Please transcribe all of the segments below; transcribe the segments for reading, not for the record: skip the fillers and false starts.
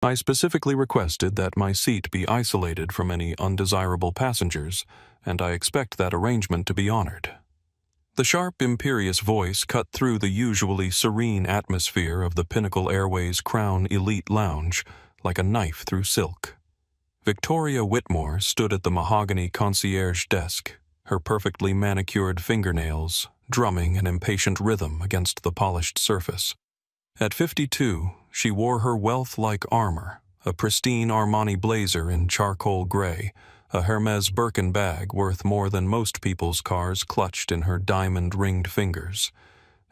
I specifically requested that my seat be isolated from any undesirable passengers, and I expect that arrangement to be honored." The sharp, imperious voice cut through the usually serene atmosphere of the Pinnacle Airways Crown Elite Lounge like a knife through silk. Victoria Whitmore stood at the mahogany concierge desk, her perfectly manicured fingernails drumming an impatient rhythm against the polished surface. At 52, she wore her wealth-like armor, a pristine Armani blazer in charcoal gray, a Hermes Birkin bag worth more than most people's cars clutched in her diamond-ringed fingers,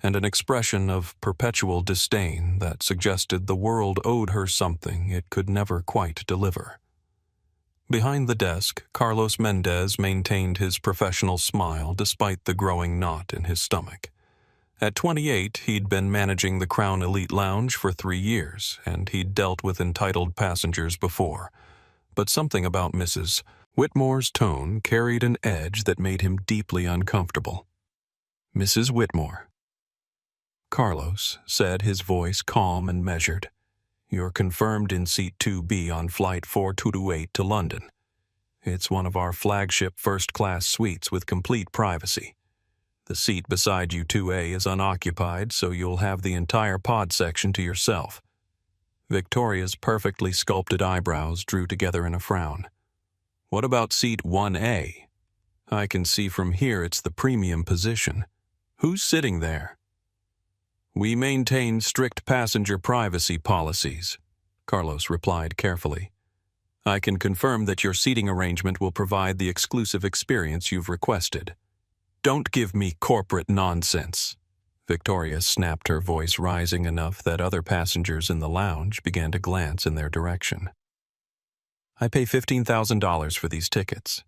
and an expression of perpetual disdain that suggested the world owed her something it could never quite deliver. Behind the desk, Carlos Mendez maintained his professional smile despite the growing knot in his stomach. At 28, he'd been managing the Crown Elite Lounge for 3 years, and he'd dealt with entitled passengers before. But something about Mrs. Whitmore's tone carried an edge that made him deeply uncomfortable. "Mrs. Whitmore," Carlos said, his voice calm and measured, "you're confirmed in seat 2B on flight 4228 to London. It's one of our flagship first-class suites with complete privacy. The seat beside you, 2A, is unoccupied, so you'll have the entire pod section to yourself." Victoria's perfectly sculpted eyebrows drew together in a frown. "What about seat 1A? I can see from here it's the premium position. Who's sitting there?" "We maintain strict passenger privacy policies," Carlos replied carefully. "I can confirm that your seating arrangement will provide the exclusive experience you've requested." "Don't give me corporate nonsense." Victoria snapped, her voice rising enough that other passengers in the lounge began to glance in their direction. "I pay $15,000 for these tickets.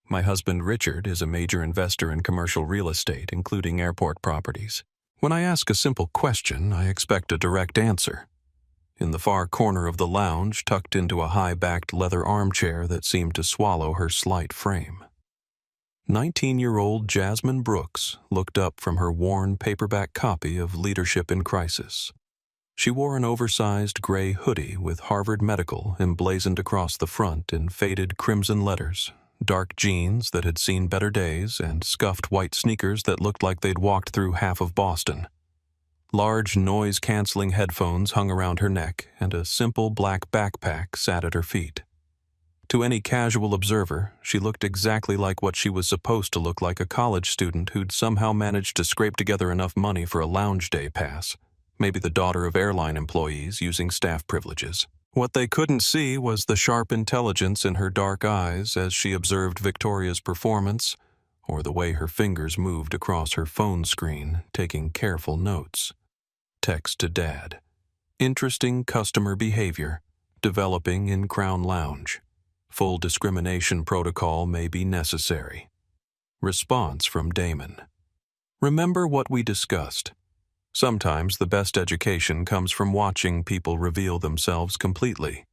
My husband Richard is a major investor in commercial real estate, including airport properties. When I ask a simple question, I expect a direct answer." In the far corner of the lounge, tucked into a high-backed leather armchair that seemed to swallow her slight frame, 19-year-old Jasmine Brooks looked up from her worn paperback copy of Leadership in Crisis. She wore an oversized gray hoodie with Harvard Medical emblazoned across the front in faded crimson letters, dark jeans that had seen better days, and scuffed white sneakers that looked like they'd walked through half of Boston. Large noise-canceling headphones hung around her neck, and a simple black backpack sat at her feet. To any casual observer, she looked exactly like what she was supposed to look like, a college student who'd somehow managed to scrape together enough money for a lounge day pass, maybe the daughter of airline employees using staff privileges. What they couldn't see was the sharp intelligence in her dark eyes as she observed Victoria's performance, or the way her fingers moved across her phone screen, taking careful notes. Text to Dad. Interesting customer behavior, developing in Crown Lounge. Full discrimination protocol may be necessary. Response from Damon. Remember what we discussed. Sometimes the best education comes from watching people reveal themselves completely.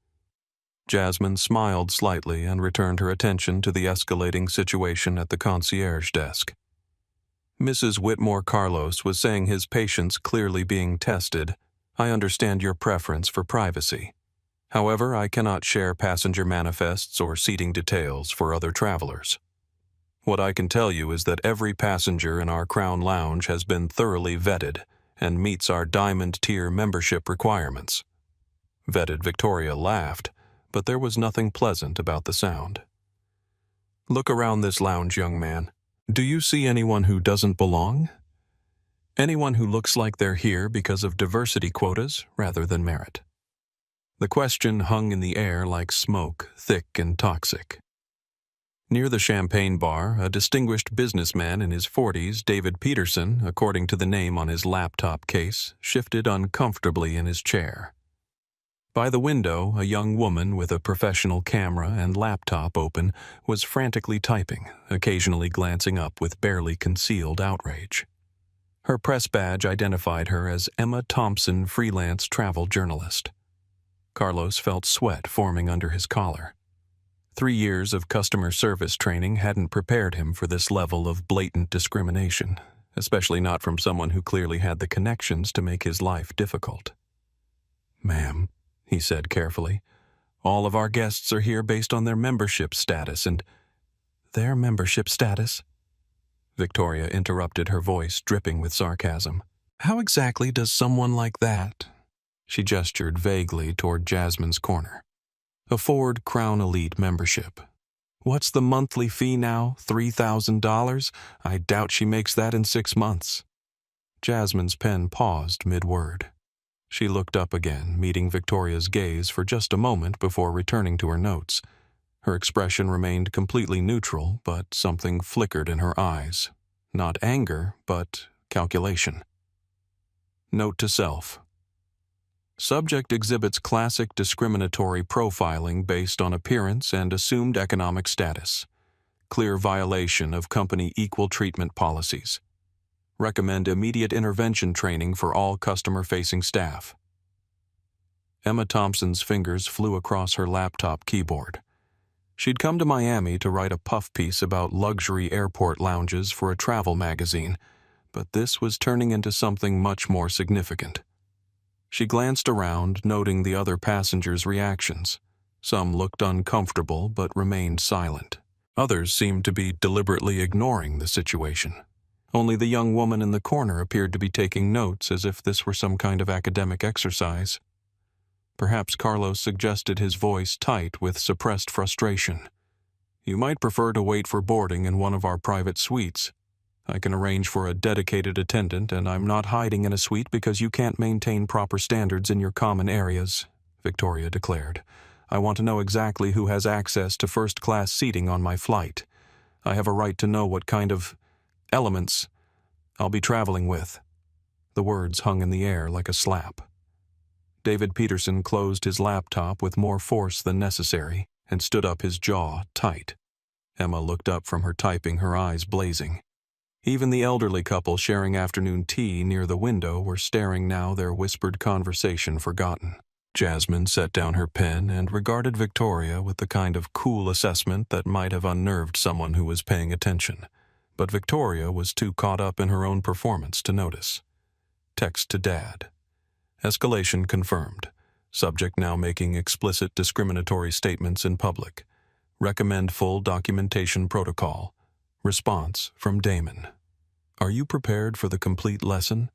Jasmine smiled slightly and returned her attention to the escalating situation at the concierge desk. Mrs. Whitmore, Carlos was saying, his patience clearly being tested. "I understand your preference for privacy. However, I cannot share passenger manifests or seating details for other travelers. What I can tell you is that every passenger in our Crown Lounge has been thoroughly vetted and meets our Diamond Tier membership requirements." Vetted Victoria laughed, but there was nothing pleasant about the sound. "Look around this lounge, young man. Do you see anyone who doesn't belong? Anyone who looks like they're here because of diversity quotas rather than merit?" The question hung in the air like smoke, thick and toxic. Near the champagne bar, a distinguished businessman in his 40s, David Peterson, according to the name on his laptop case, shifted uncomfortably in his chair. By the window, a young woman with a professional camera and laptop open was frantically typing, occasionally glancing up with barely concealed outrage. Her press badge identified her as Emma Thompson, freelance travel journalist. Carlos felt sweat forming under his collar. 3 years of customer service training hadn't prepared him for this level of blatant discrimination, especially not from someone who clearly had the connections to make his life difficult. "Ma'am," he said carefully. All of our guests are here based on their membership status and... Their membership status? Victoria interrupted, her voice dripping with sarcasm. How exactly does someone like that... She gestured vaguely toward Jasmine's corner. Afford Crown Elite membership. What's the monthly fee now? $3,000? I doubt she makes that in 6 months. Jasmine's pen paused mid-word. She looked up again, meeting Victoria's gaze for just a moment before returning to her notes. Her expression remained completely neutral, but something flickered in her eyes. Not anger, but calculation. Note to self. Subject exhibits classic discriminatory profiling based on appearance and assumed economic status. Clear violation of company equal treatment policies. Recommend immediate intervention training for all customer-facing staff. Emma Thompson's fingers flew across her laptop keyboard. She'd come to Miami to write a puff piece about luxury airport lounges for a travel magazine, but this was turning into something much more significant. She glanced around, noting the other passengers' reactions. Some looked uncomfortable but remained silent. Others seemed to be deliberately ignoring the situation. Only the young woman in the corner appeared to be taking notes as if this were some kind of academic exercise. Perhaps Carlos suggested, his voice tight with suppressed frustration. You might prefer to wait for boarding in one of our private suites. I can arrange for a dedicated attendant, and I'm not hiding in a suite because you can't maintain proper standards in your common areas, Victoria declared. I want to know exactly who has access to first-class seating on my flight. I have a right to know what kind of elements I'll be traveling with. The words hung in the air like a slap. David Peterson closed his laptop with more force than necessary and stood up, his jaw tight. Emma looked up from her typing, her eyes blazing. Even the elderly couple sharing afternoon tea near the window were staring now, their whispered conversation forgotten. Jasmine set down her pen and regarded Victoria with the kind of cool assessment that might have unnerved someone who was paying attention. But Victoria was too caught up in her own performance to notice. Text to Dad. Escalation confirmed. Subject now making explicit discriminatory statements in public. Recommend full documentation protocol. Response from Damon. Are you prepared for the complete lesson?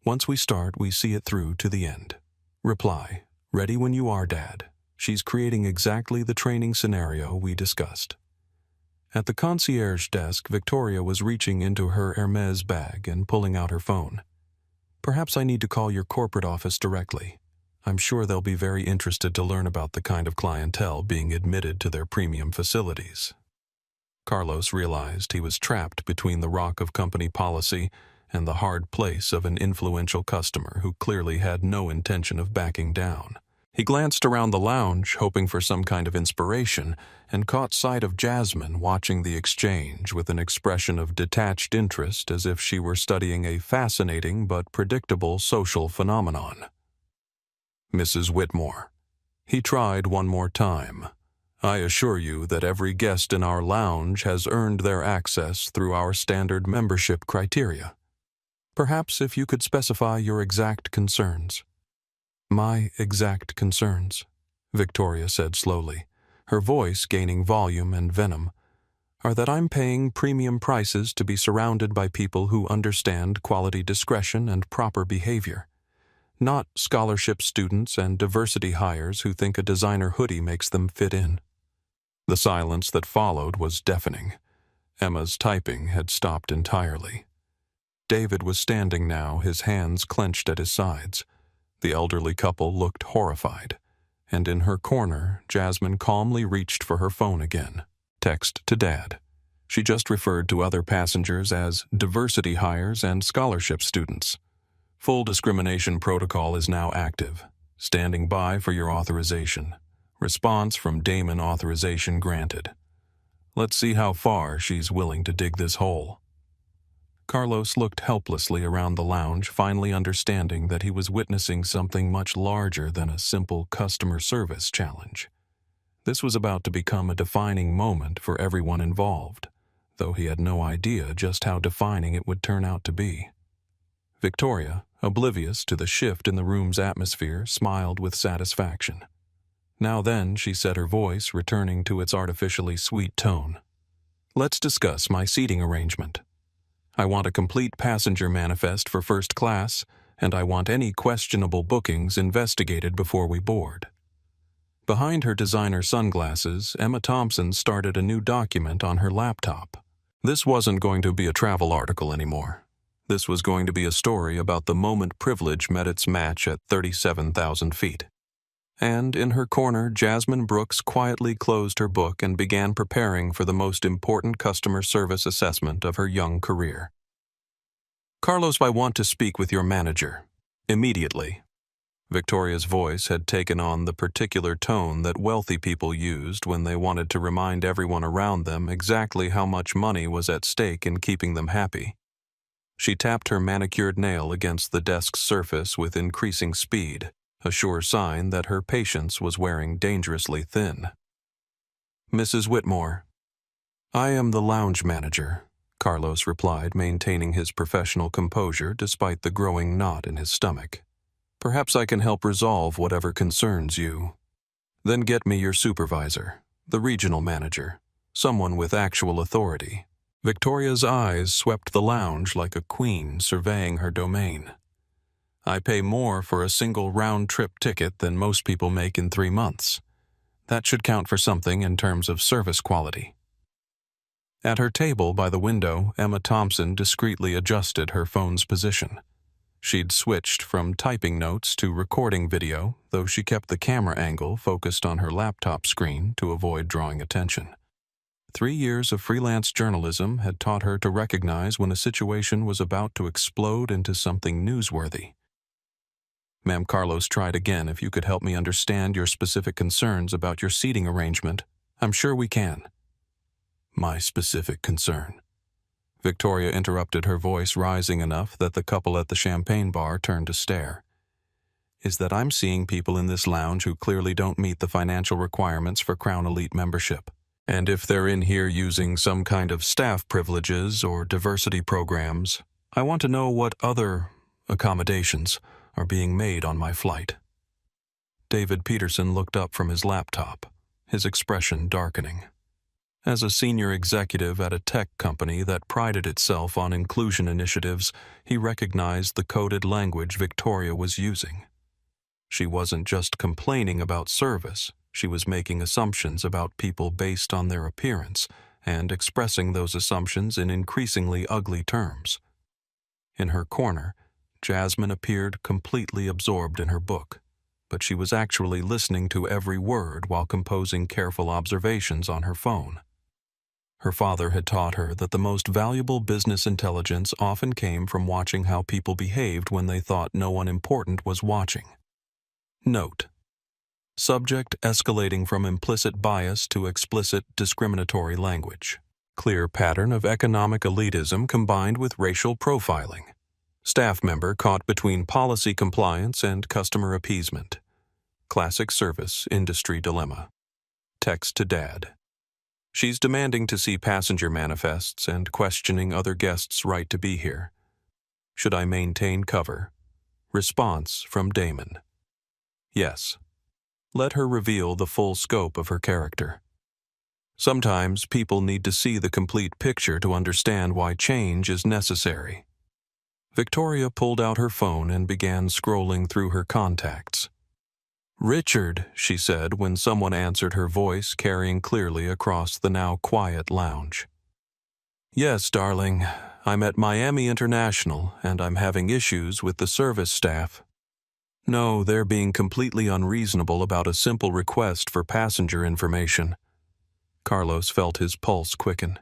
Once we start, we see it through to the end. Reply. Ready when you are, Dad. She's creating exactly the training scenario we discussed. At the concierge desk, Victoria was reaching into her Hermes bag and pulling out her phone. Perhaps I need to call your corporate office directly. I'm sure they'll be very interested to learn about the kind of clientele being admitted to their premium facilities. Carlos realized he was trapped between the rock of company policy and the hard place of an influential customer who clearly had no intention of backing down. He glanced around the lounge, hoping for some kind of inspiration, and caught sight of Jasmine watching the exchange with an expression of detached interest, as if she were studying a fascinating but predictable social phenomenon. Mrs. Whitmore. He tried one more time. I assure you that every guest in our lounge has earned their access through our standard membership criteria. Perhaps if you could specify your exact concerns. My exact concerns, Victoria said slowly, her voice gaining volume and venom, are that I'm paying premium prices to be surrounded by people who understand quality discretion and proper behavior, not scholarship students and diversity hires who think a designer hoodie makes them fit in. The silence that followed was deafening. Emma's typing had stopped entirely. David was standing now, his hands clenched at his sides. The elderly couple looked horrified, and in her corner, Jasmine calmly reached for her phone again. Text to Dad. She just referred to other passengers as diversity hires and scholarship students. Full discrimination protocol is now active. Standing by for your authorization. Response from Damon, authorization granted. Let's see how far she's willing to dig this hole. Carlos looked helplessly around the lounge, finally understanding that he was witnessing something much larger than a simple customer service challenge. This was about to become a defining moment for everyone involved, though he had no idea just how defining it would turn out to be. Victoria, oblivious to the shift in the room's atmosphere, smiled with satisfaction. Now then, she said, her voice returning to its artificially sweet tone. Let's discuss my seating arrangement. I want a complete passenger manifest for first class, and I want any questionable bookings investigated before we board. Behind her designer sunglasses, Emma Thompson started a new document on her laptop. This wasn't going to be a travel article anymore. This was going to be a story about the moment privilege met its match at 37,000 feet. And in her corner, Jasmine Brooks quietly closed her book and began preparing for the most important customer service assessment of her young career. Carlos, I want to speak with your manager. Immediately. Victoria's voice had taken on the particular tone that wealthy people used when they wanted to remind everyone around them exactly how much money was at stake in keeping them happy. She tapped her manicured nail against the desk's surface with increasing speed, a sure sign that her patience was wearing dangerously thin. Mrs. Whitmore. I am the lounge manager, Carlos replied, maintaining his professional composure despite the growing knot in his stomach. Perhaps I can help resolve whatever concerns you. Then get me your supervisor, the regional manager, someone with actual authority. Victoria's eyes swept the lounge like a queen surveying her domain. I pay more for a single round-trip ticket than most people make in 3 months. That should count for something in terms of service quality. At her table by the window, Emma Thompson discreetly adjusted her phone's position. She'd switched from typing notes to recording video, though she kept the camera angle focused on her laptop screen to avoid drawing attention. 3 years of freelance journalism had taught her to recognize when a situation was about to explode into something newsworthy. Ma'am, Carlos tried again. If you could help me understand your specific concerns about your seating arrangement, I'm sure we can. My specific concern. Victoria interrupted, her voice rising enough that the couple at the champagne bar turned to stare. Is that I'm seeing people in this lounge who clearly don't meet the financial requirements for Crown Elite membership. And if they're in here using some kind of staff privileges or diversity programs, I want to know what other accommodations are being made on my flight. David Peterson looked up from his laptop, his expression darkening. As a senior executive at a tech company that prided itself on inclusion initiatives, he recognized the coded language Victoria was using. She wasn't just complaining about service, she was making assumptions about people based on their appearance and expressing those assumptions in increasingly ugly terms. In her corner, Jasmine appeared completely absorbed in her book, but she was actually listening to every word while composing careful observations on her phone. Her father had taught her that the most valuable business intelligence often came from watching how people behaved when they thought no one important was watching. Note: subject escalating from implicit bias to explicit discriminatory language. Clear pattern of economic elitism combined with racial profiling. Staff member caught between policy compliance and customer appeasement. Classic service industry dilemma. Text to Dad. She's demanding to see passenger manifests and questioning other guests' right to be here. Should I maintain cover? Response from Damon. Yes. Let her reveal the full scope of her character. Sometimes people need to see the complete picture to understand why change is necessary. Victoria pulled out her phone and began scrolling through her contacts. Richard, she said when someone answered, her voice carrying clearly across the now quiet lounge. Yes, darling, I'm at Miami International and I'm having issues with the service staff. No, they're being completely unreasonable about a simple request for passenger information. Carlos felt his pulse quicken.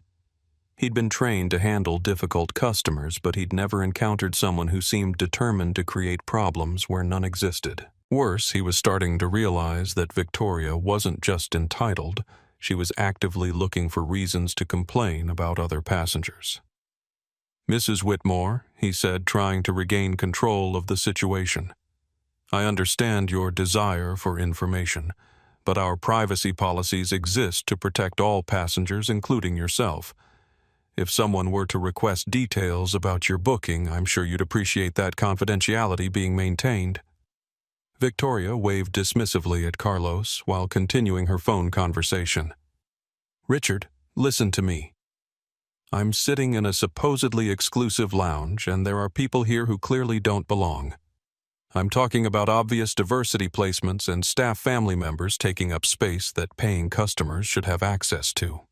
He'd been trained to handle difficult customers, but he'd never encountered someone who seemed determined to create problems where none existed. Worse, he was starting to realize that Victoria wasn't just entitled, she was actively looking for reasons to complain about other passengers. Mrs. Whitmore, he said, trying to regain control of the situation. I understand your desire for information, but our privacy policies exist to protect all passengers, including yourself. If someone were to request details about your booking, I'm sure you'd appreciate that confidentiality being maintained." Victoria waved dismissively at Carlos while continuing her phone conversation. "Richard, listen to me. I'm sitting in a supposedly exclusive lounge, and there are people here who clearly don't belong. I'm talking about obvious diversity placements and staff family members taking up space that paying customers should have access to."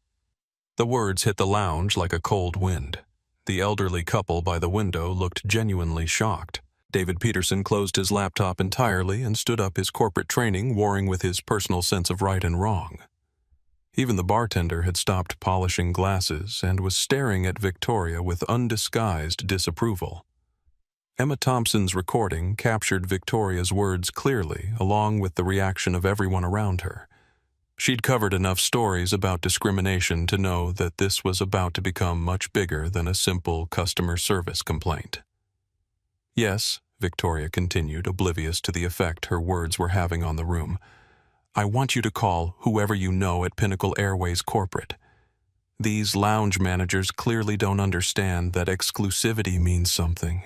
The words hit the lounge like a cold wind. The elderly couple by the window looked genuinely shocked. David Peterson closed his laptop entirely and stood up, his corporate training warring with his personal sense of right and wrong. Even the bartender had stopped polishing glasses and was staring at Victoria with undisguised disapproval. Emma Thompson's recording captured Victoria's words clearly, along with the reaction of everyone around her. She'd covered enough stories about discrimination to know that this was about to become much bigger than a simple customer service complaint. "Yes," Victoria continued, oblivious to the effect her words were having on the room, "I want you to call whoever you know at Pinnacle Airways Corporate. These lounge managers clearly don't understand that exclusivity means something."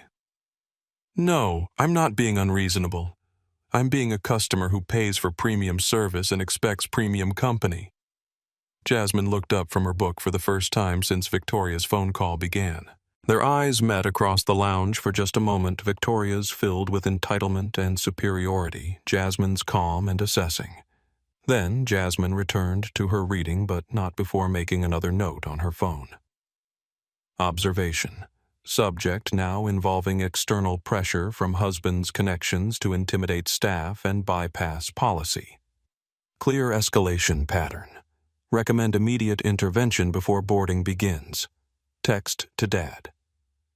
"No, I'm not being unreasonable. I'm being a customer who pays for premium service and expects premium company." Jasmine looked up from her book for the first time since Victoria's phone call began. Their eyes met across the lounge for just a moment, Victoria's filled with entitlement and superiority, Jasmine's calm and assessing. Then Jasmine returned to her reading, but not before making another note on her phone. Observation. Subject now involving external pressure from husband's connections to intimidate staff and bypass policy. Clear escalation pattern. Recommend immediate intervention before boarding begins. Text to Dad.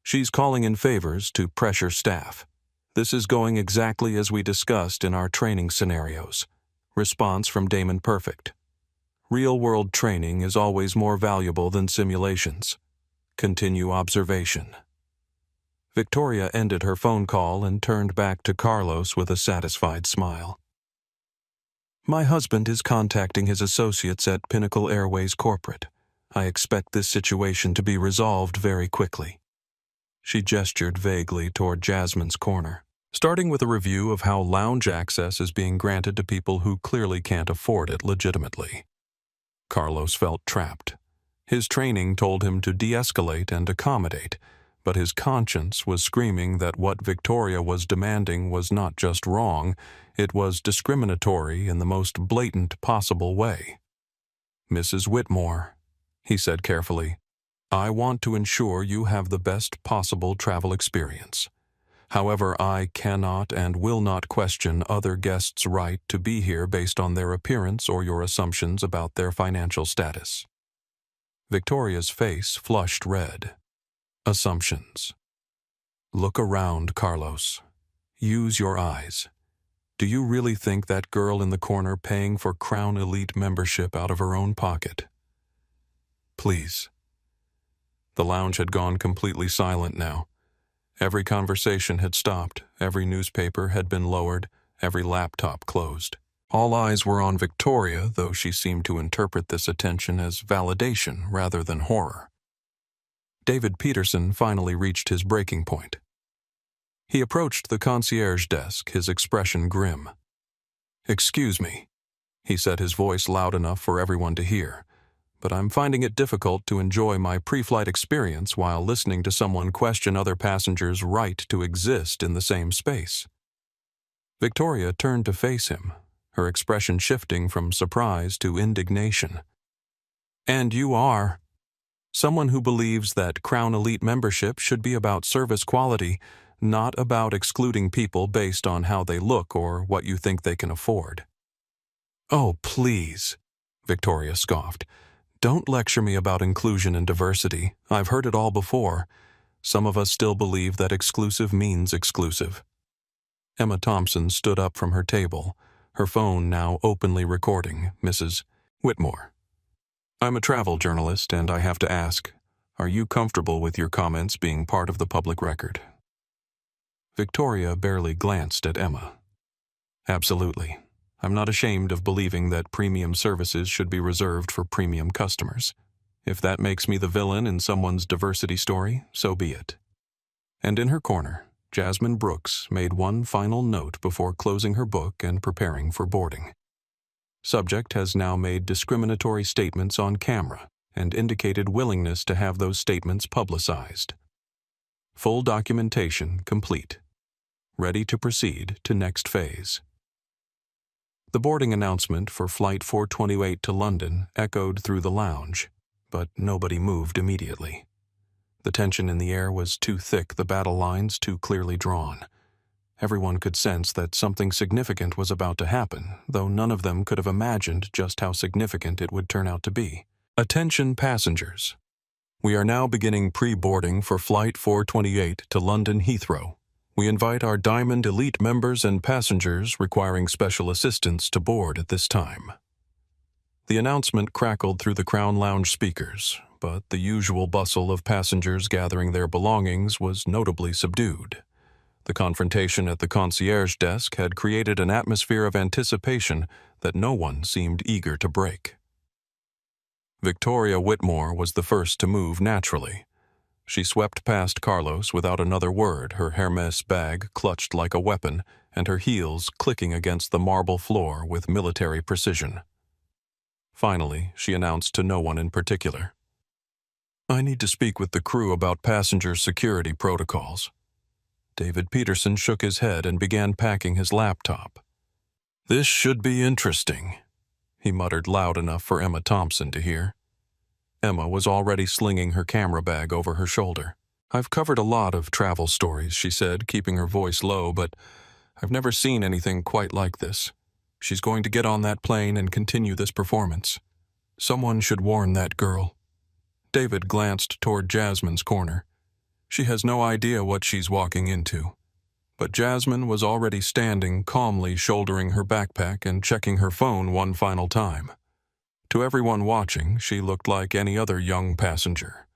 She's calling in favors to pressure staff. This is going exactly as we discussed in our training scenarios. Response from Damon Perfect. Real-world training is always more valuable than simulations. Continue observation. Victoria ended her phone call and turned back to Carlos with a satisfied smile. "My husband is contacting his associates at Pinnacle Airways Corporate. I expect this situation to be resolved very quickly." She gestured vaguely toward Jasmine's corner. "Starting with a review of how lounge access is being granted to people who clearly can't afford it legitimately." Carlos felt trapped. His training told him to de-escalate and accommodate, but his conscience was screaming that what Victoria was demanding was not just wrong, it was discriminatory in the most blatant possible way. "Mrs. Whitmore," he said carefully, "I want to ensure you have the best possible travel experience. However, I cannot and will not question other guests' right to be here based on their appearance or your assumptions about their financial status." Victoria's face flushed red. Assumptions. Look around, Carlos. Use your eyes. Do you really think that girl in the corner paying for Crown Elite membership out of her own pocket? Please. The lounge had gone completely silent now. Every conversation had stopped, every newspaper had been lowered, every laptop closed. All eyes were on Victoria, though she seemed to interpret this attention as validation rather than horror. David Peterson finally reached his breaking point. He approached the concierge desk, his expression grim. "Excuse me," he said, his voice loud enough for everyone to hear, "but I'm finding it difficult to enjoy my pre-flight experience while listening to someone question other passengers' right to exist in the same space." Victoria turned to face him, her expression shifting from surprise to indignation. "And you are someone who believes that Crown Elite membership should be about service quality, not about excluding people based on how they look or what you think they can afford." "Oh, please," Victoria scoffed. "Don't lecture me about inclusion and diversity. I've heard it all before. Some of us still believe that exclusive means exclusive." Emma Thompson stood up from her table, her phone now openly recording Mrs. Whitmore. "I'm a travel journalist, and I have to ask, are you comfortable with your comments being part of the public record?" Victoria barely glanced at Emma. "Absolutely. I'm not ashamed of believing that premium services should be reserved for premium customers. If that makes me the villain in someone's diversity story, so be it. And in her corner, Jasmine Brooks made one final note before closing her book and preparing for boarding. Subject has now made discriminatory statements on camera and indicated willingness to have those statements publicized. Full documentation complete. Ready to proceed to next phase. The boarding announcement for Flight 428 to London echoed through the lounge, but nobody moved immediately. The tension in the air was too thick, the battle lines too clearly drawn. Everyone could sense that something significant was about to happen, though none of them could have imagined just how significant it would turn out to be. Attention passengers. We are now beginning pre-boarding for Flight 428 to London Heathrow. We invite our Diamond Elite members and passengers requiring special assistance to board at this time. The announcement crackled through the Crown Lounge speakers, but the usual bustle of passengers gathering their belongings was notably subdued. The confrontation at the concierge desk had created an atmosphere of anticipation that no one seemed eager to break. Victoria Whitmore was the first to move naturally. She swept past Carlos without another word, her Hermes bag clutched like a weapon and her heels clicking against the marble floor with military precision. Finally, she announced to no one in particular, "I need to speak with the crew about passenger security protocols." David Peterson shook his head and began packing his laptop. "This should be interesting," he muttered loud enough for Emma Thompson to hear. Emma was already slinging her camera bag over her shoulder. "I've covered a lot of travel stories," she said, keeping her voice low, "but I've never seen anything quite like this. She's going to get on that plane and continue this performance. Someone should warn that girl." David glanced toward Jasmine's corner. She has no idea what she's walking into. But Jasmine was already standing calmly shouldering her backpack and checking her phone one final time. To everyone watching, she looked like any other young passenger.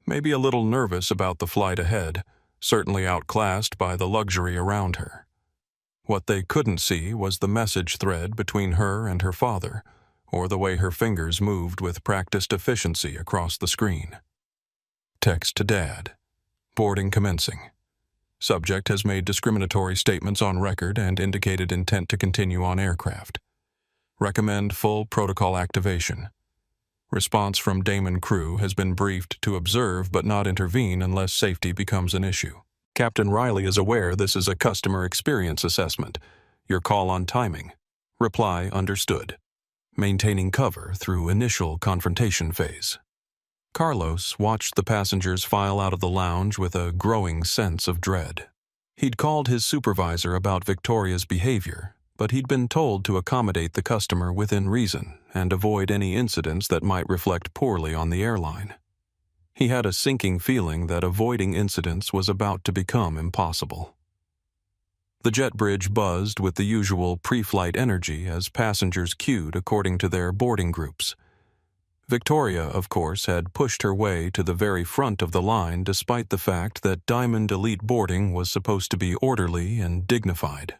Maybe a little nervous about the flight ahead, certainly outclassed by the luxury around her. What they couldn't see was the message thread between her and her father, or the way her fingers moved with practiced efficiency across the screen. Text to Dad. Boarding commencing. Subject has made discriminatory statements on record and indicated intent to continue on aircraft. Recommend full protocol activation. Response from Damon crew has been briefed to observe but not intervene unless safety becomes an issue. Captain Riley is aware this is a customer experience assessment. Your call on timing. Reply understood. Maintaining cover through initial confrontation phase. Carlos watched the passengers file out of the lounge with a growing sense of dread. He'd called his supervisor about Victoria's behavior, but he'd been told to accommodate the customer within reason and avoid any incidents that might reflect poorly on the airline. He had a sinking feeling that avoiding incidents was about to become impossible. The jet bridge buzzed with the usual pre-flight energy as passengers queued according to their boarding groups. Victoria, of course, had pushed her way to the very front of the line despite the fact that Diamond Elite boarding was supposed to be orderly and dignified.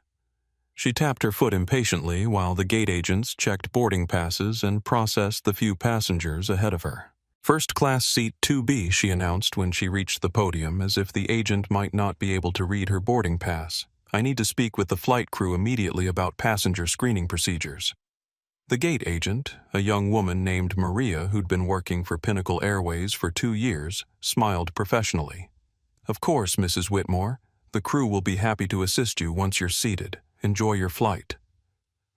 She tapped her foot impatiently while the gate agents checked boarding passes and processed the few passengers ahead of her. "First class seat 2B, she announced when she reached the podium, as if the agent might not be able to read her boarding pass. "I need to speak with the flight crew immediately about passenger screening procedures." The gate agent, a young woman named Maria who'd been working for Pinnacle Airways for 2 years, smiled professionally. "Of course, Mrs. Whitmore. The crew will be happy to assist you once you're seated. Enjoy your flight."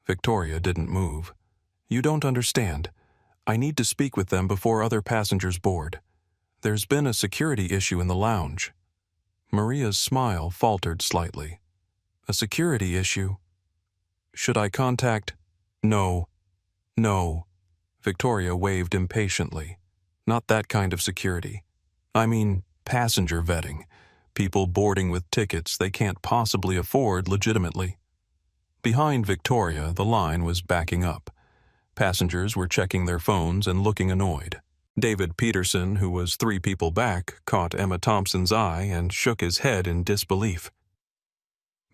Victoria didn't move. "You don't understand. I need to speak with them before other passengers board. There's been a security issue in the lounge." Maria's smile faltered slightly. "A security issue? Should I contact—" No. Victoria waved impatiently. "Not that kind of security. I mean passenger vetting. People boarding with tickets they can't possibly afford legitimately." Behind Victoria, the line was backing up. Passengers were checking their phones and looking annoyed. David Peterson, who was 3 people back, caught Emma Thompson's eye and shook his head in disbelief.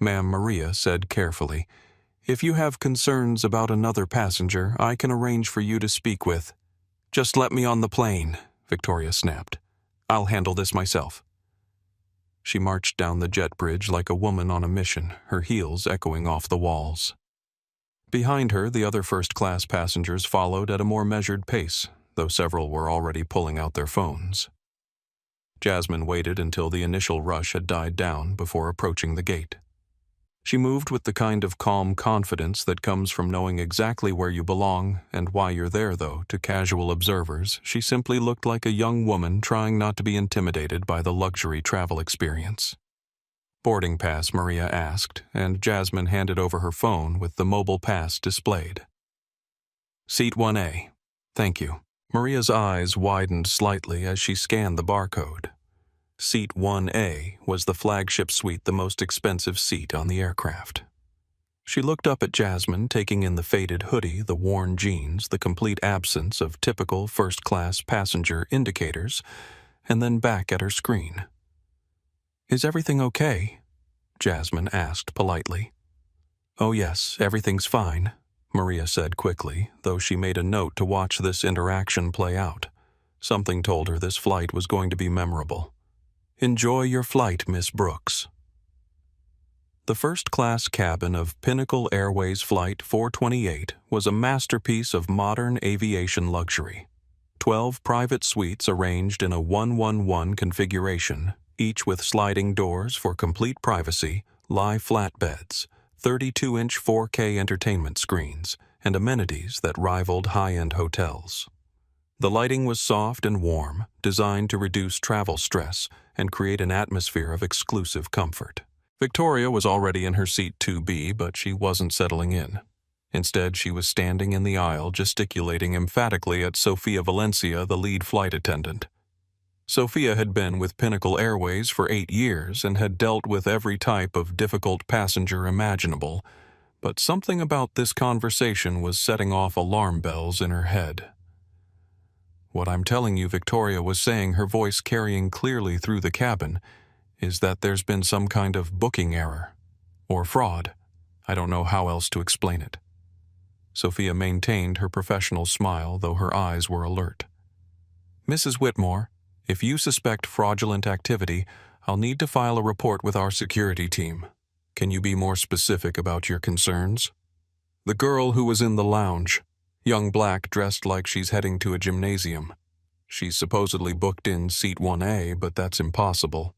"Ma'am," Maria said carefully, "if you have concerns about another passenger, I can arrange for you to speak with. Just let me on the plane. Victoria snapped. "I'll handle this myself." She marched down the jet bridge like a woman on a mission, her heels echoing off the walls. Behind her, the other first-class passengers followed at a more measured pace, though several were already pulling out their phones. Jasmine waited until the initial rush had died down before approaching the gate. She moved with the kind of calm confidence that comes from knowing exactly where you belong and why you're there, though. To casual observers, she simply looked like a young woman trying not to be intimidated by the luxury travel experience. "Boarding pass," Maria asked, and Jasmine handed over her phone with the mobile pass displayed. "Seat 1A. Thank you." Maria's eyes widened slightly as she scanned the barcode. Seat 1A was the flagship suite, the most expensive seat on the aircraft. She looked up at Jasmine, taking in the faded hoodie, the worn jeans, the complete absence of typical first-class passenger indicators, and then back at her screen. "Is everything okay?" Jasmine asked politely. "Oh yes, everything's fine," Maria said quickly, though she made a note to watch this interaction play out. Something told her this flight was going to be memorable. "Enjoy your flight, Miss Brooks." The first-class cabin of Pinnacle Airways Flight 428 was a masterpiece of modern aviation luxury. 12 private suites arranged in a 1-1-1 configuration, each with sliding doors for complete privacy, lie flat beds, 32-inch 4K entertainment screens, and amenities that rivaled high-end hotels. The lighting was soft and warm, designed to reduce travel stress and create an atmosphere of exclusive comfort. Victoria was already in her seat 2B, but she wasn't settling in. Instead, she was standing in the aisle, gesticulating emphatically at Sofia Valencia, the lead flight attendant. Sofia had been with Pinnacle Airways for 8 years and had dealt with every type of difficult passenger imaginable, but something about this conversation was setting off alarm bells in her head. "What I'm telling you," Victoria was saying, her voice carrying clearly through the cabin, "is that there's been some kind of booking error. Or fraud. I don't know how else to explain it." Sofia maintained her professional smile, though her eyes were alert. "Mrs. Whitmore, if you suspect fraudulent activity, I'll need to file a report with our security team. Can you be more specific about your concerns?" The girl who was in the lounge, young black, dressed like she's heading to a gymnasium. She's supposedly booked in seat 1A, but that's impossible.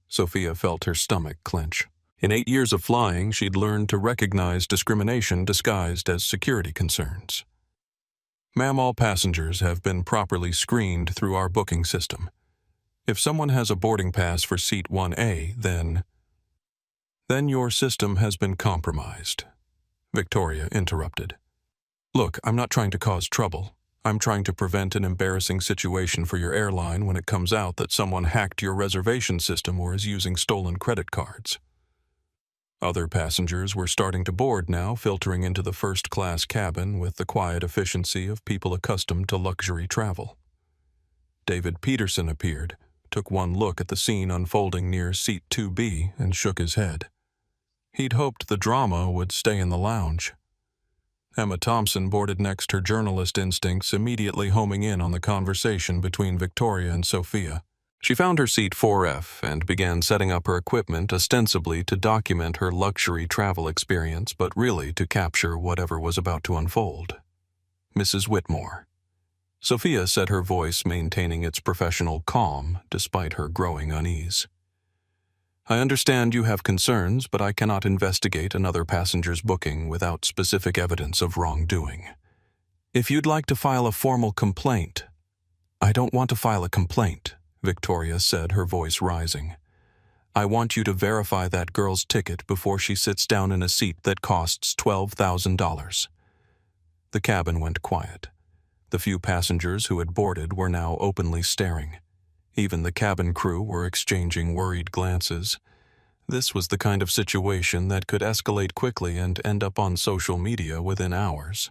Sofia felt her stomach clench. In 8 years of flying, she'd learned to recognize discrimination disguised as security concerns. "Ma'am, all passengers have been properly screened through our booking system. If someone has a boarding pass for seat 1A, then your system has been compromised," Victoria interrupted. "Look, I'm not trying to cause trouble. I'm trying to prevent an embarrassing situation for your airline when it comes out that someone hacked your reservation system or is using stolen credit cards." Other passengers were starting to board now, filtering into the first-class cabin with the quiet efficiency of people accustomed to luxury travel. David Peterson appeared, took one look at the scene unfolding near seat 2B, and shook his head. He'd hoped the drama would stay in the lounge. Emma Thompson boarded next, her journalist instincts immediately homing in on the conversation between Victoria and Sofia. She found her seat 4F and began setting up her equipment ostensibly to document her luxury travel experience, but really to capture whatever was about to unfold. "Mrs. Whitmore." Sofia said, her voice maintaining its professional calm despite her growing unease. "I understand you have concerns, but I cannot investigate another passenger's booking without specific evidence of wrongdoing. If you'd like to file a formal complaint—" "I don't want to file a complaint," Victoria said, her voice rising. "I want you to verify that girl's ticket before she sits down in a seat that costs $12,000. The cabin went quiet. The few passengers who had boarded were now openly staring. Even the cabin crew were exchanging worried glances. This was the kind of situation that could escalate quickly and end up on social media within hours.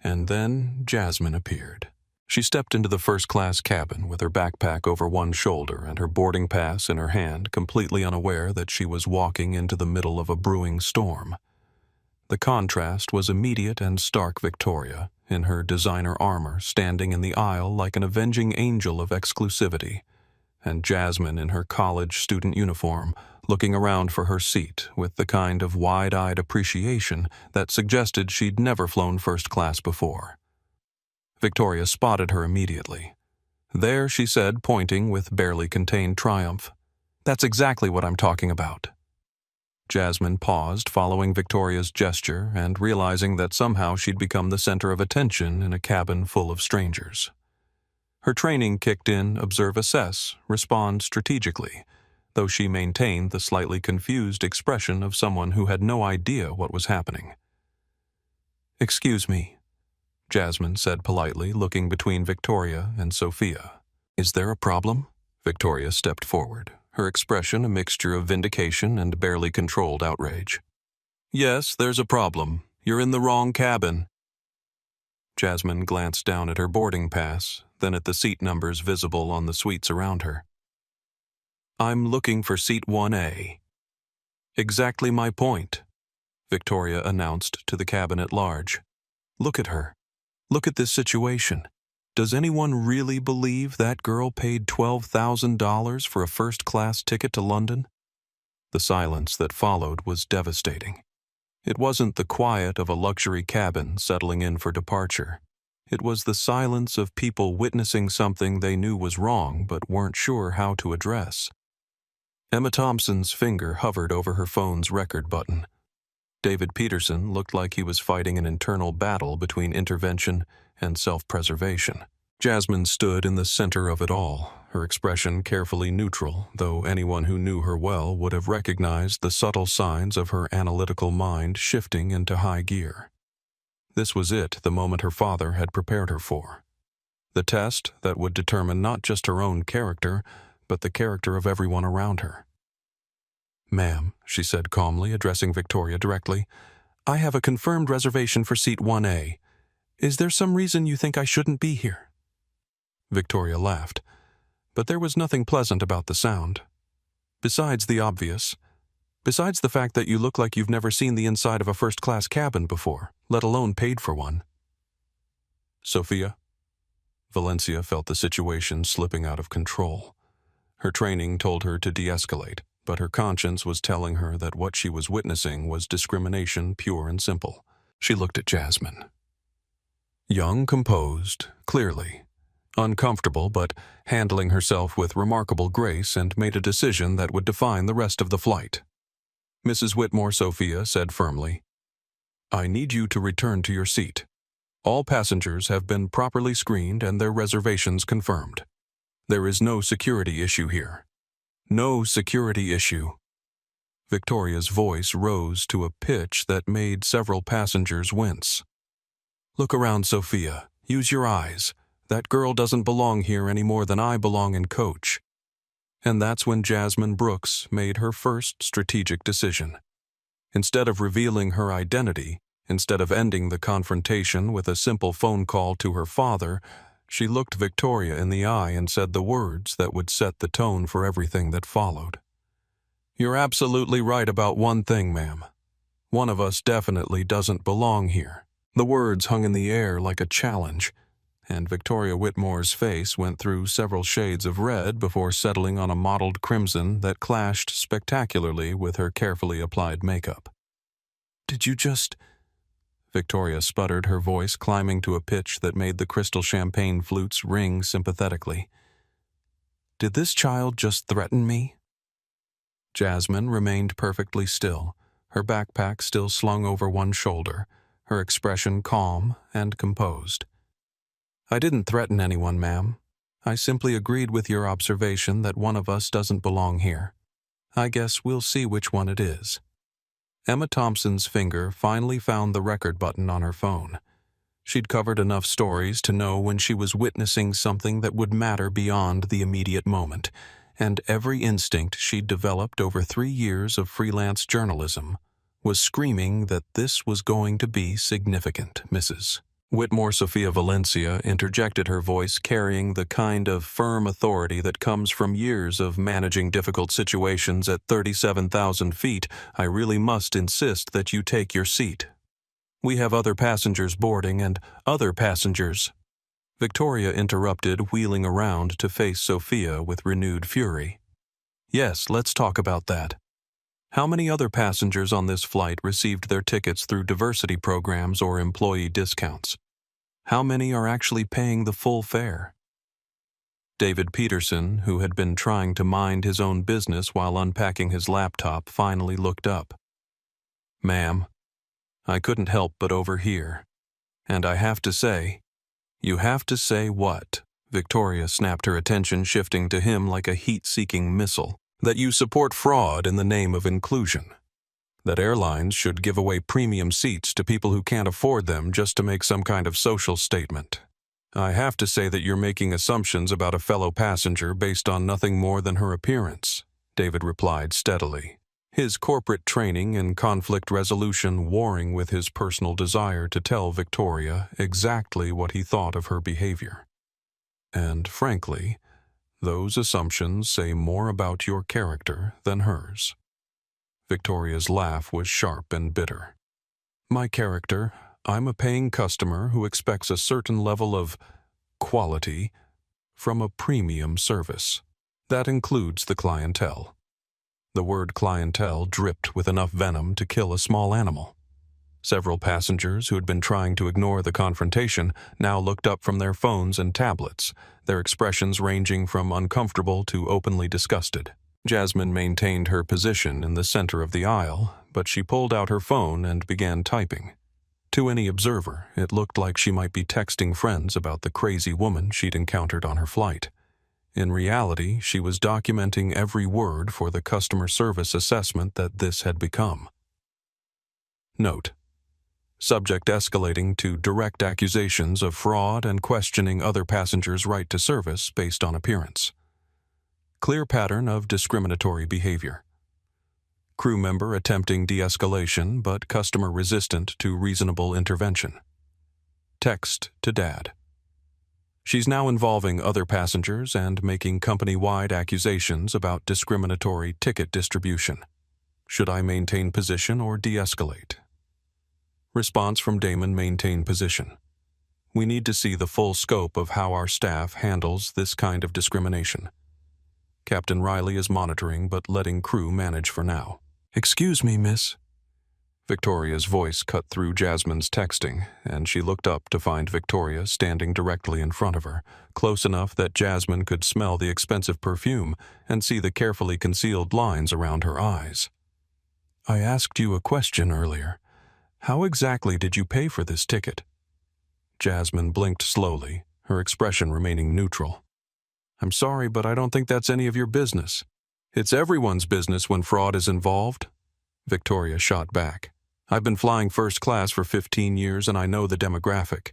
And then Jasmine appeared. She stepped into the first-class cabin with her backpack over one shoulder and her boarding pass in her hand, completely unaware that she was walking into the middle of a brewing storm. The contrast was immediate and stark. Victoria, in her designer armor, standing in the aisle like an avenging angel of exclusivity, and Jasmine in her college student uniform, looking around for her seat with the kind of wide-eyed appreciation that suggested she'd never flown first class before. Victoria spotted her immediately. "There," she said, pointing with barely contained triumph. "That's exactly what I'm talking about." Jasmine paused, following Victoria's gesture and realizing that somehow she'd become the center of attention in a cabin full of strangers. Her training kicked in observe, assess, respond strategically, though she maintained the slightly confused expression of someone who had no idea what was happening. "Excuse me," Jasmine said politely, looking between Victoria and Sophia. "Is there a problem?" Victoria stepped forward, her expression a mixture of vindication and barely controlled outrage. "Yes, there's a problem. You're in the wrong cabin." Jasmine glanced down at her boarding pass, then at the seat numbers visible on the suites around her. "I'm looking for seat 1A. "Exactly my point," Victoria announced to the cabin at large. "Look at her. Look at this situation. Does anyone really believe that girl paid $12,000 for a first-class ticket to London?" The silence that followed was devastating. It wasn't the quiet of a luxury cabin settling in for departure. It was the silence of people witnessing something they knew was wrong but weren't sure how to address. Emma Thompson's finger hovered over her phone's record button. David Peterson looked like he was fighting an internal battle between intervention and self-preservation. Jasmine stood in the center of it all, her expression carefully neutral, though anyone who knew her well would have recognized the subtle signs of her analytical mind shifting into high gear. This was it, the moment her father had prepared her for. The test that would determine not just her own character, but the character of everyone around her. "Ma'am," she said calmly, addressing Victoria directly, "I have a confirmed reservation for seat 1A. Is there some reason you think I shouldn't be here?" Victoria laughed, but there was nothing pleasant about the sound. Besides the obvious. Besides the fact that you look like you've never seen the inside of a first-class cabin before, let alone paid for one. "Sophia?" Valencia felt the situation slipping out of control. Her training told her to de-escalate, but her conscience was telling her that what she was witnessing was discrimination pure and simple. She looked at Jasmine. Young, composed, clearly. Uncomfortable, but handling herself with remarkable grace, and made a decision that would define the rest of the flight. Mrs. Whitmore Sophia said firmly, "I need you to return to your seat. All passengers have been properly screened and their reservations confirmed. There is no security issue here. No security issue." Victoria's voice rose to a pitch that made several passengers wince. "Look around, Sophia. Use your eyes. That girl doesn't belong here any more than I belong in coach." And that's when Jasmine Brooks made her first strategic decision. Instead of revealing her identity, instead of ending the confrontation with a simple phone call to her father, she looked Victoria in the eye and said the words that would set the tone for everything that followed. "You're absolutely right about one thing, ma'am. One of us definitely doesn't belong here." The words hung in the air like a challenge, and Victoria Whitmore's face went through several shades of red before settling on a mottled crimson that clashed spectacularly with her carefully applied makeup. "Did you just—" Victoria sputtered, her voice climbing to a pitch that made the crystal champagne flutes ring sympathetically. "Did this child just threaten me?" Jasmine remained perfectly still, her backpack still slung over one shoulder, her expression calm and composed. "I didn't threaten anyone, ma'am. I simply agreed with your observation that one of us doesn't belong here. I guess we'll see which one it is." Emma Thompson's finger finally found the record button on her phone. She'd covered enough stories to know when she was witnessing something that would matter beyond the immediate moment, and every instinct she'd developed over 3 years of freelance journalism was screaming that this was going to be significant. Mrs. Whitmore Sophia Valencia interjected, her voice carrying the kind of firm authority that comes from years of managing difficult situations at 37,000 feet. "I really must insist that you take your seat." We have other passengers boarding and other passengers. Victoria interrupted, wheeling around to face Sophia with renewed fury. Yes, let's talk about that. How many other passengers on this flight received their tickets through diversity programs or employee discounts? How many are actually paying the full fare? David Peterson, who had been trying to mind his own business while unpacking his laptop, finally looked up. Ma'am, I couldn't help but overhear. And I have to say— You have to say what? Victoria snapped, her attention shifting to him like a heat-seeking missile. That you support fraud in the name of inclusion. That airlines should give away premium seats to people who can't afford them just to make some kind of social statement. I have to say that you're making assumptions about a fellow passenger based on nothing more than her appearance, David replied steadily, his corporate training in conflict resolution warring with his personal desire to tell Victoria exactly what he thought of her behavior. And frankly, those assumptions say more about your character than hers. Victoria's laugh was sharp and bitter. My character? I'm a paying customer who expects a certain level of quality from a premium service. That includes the clientele. The word clientele dripped with enough venom to kill a small animal. Several passengers who had been trying to ignore the confrontation now looked up from their phones and tablets, their expressions ranging from uncomfortable to openly disgusted. Jasmine maintained her position in the center of the aisle, but she pulled out her phone and began typing. To any observer, it looked like she might be texting friends about the crazy woman she'd encountered on her flight. In reality, she was documenting every word for the customer service assessment that this had become. Note: Subject escalating to direct accusations of fraud and questioning other passengers' right to service based on appearance. Clear pattern of discriminatory behavior. Crew member attempting de-escalation but customer resistant to reasonable intervention. Text to Dad. She's now involving other passengers and making company-wide accusations about discriminatory ticket distribution. Should I maintain position or de-escalate? Response from Damon: maintain position. We need to see the full scope of how our staff handles this kind of discrimination. Captain Riley is monitoring but letting crew manage for now. Excuse me, miss. Victoria's voice cut through Jasmine's texting, and she looked up to find Victoria standing directly in front of her, close enough that Jasmine could smell the expensive perfume and see the carefully concealed lines around her eyes. I asked you a question earlier. How exactly did you pay for this ticket? Jasmine blinked slowly, her expression remaining neutral. I'm sorry, but I don't think that's any of your business. It's everyone's business when fraud is involved, Victoria shot back. I've been flying first class for 15 years and I know the demographic.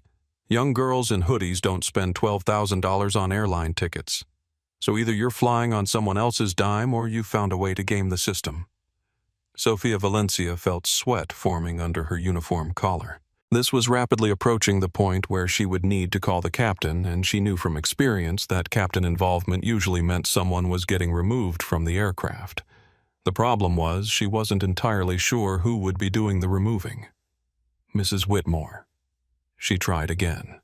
Young girls in hoodies don't spend $12,000 on airline tickets. So either you're flying on someone else's dime or you found a way to game the system. Sophia Valencia felt sweat forming under her uniform collar. This was rapidly approaching the point where she would need to call the captain, and she knew from experience that captain involvement usually meant someone was getting removed from the aircraft. The problem was she wasn't entirely sure who would be doing the removing. Mrs. Whitmore. She tried again.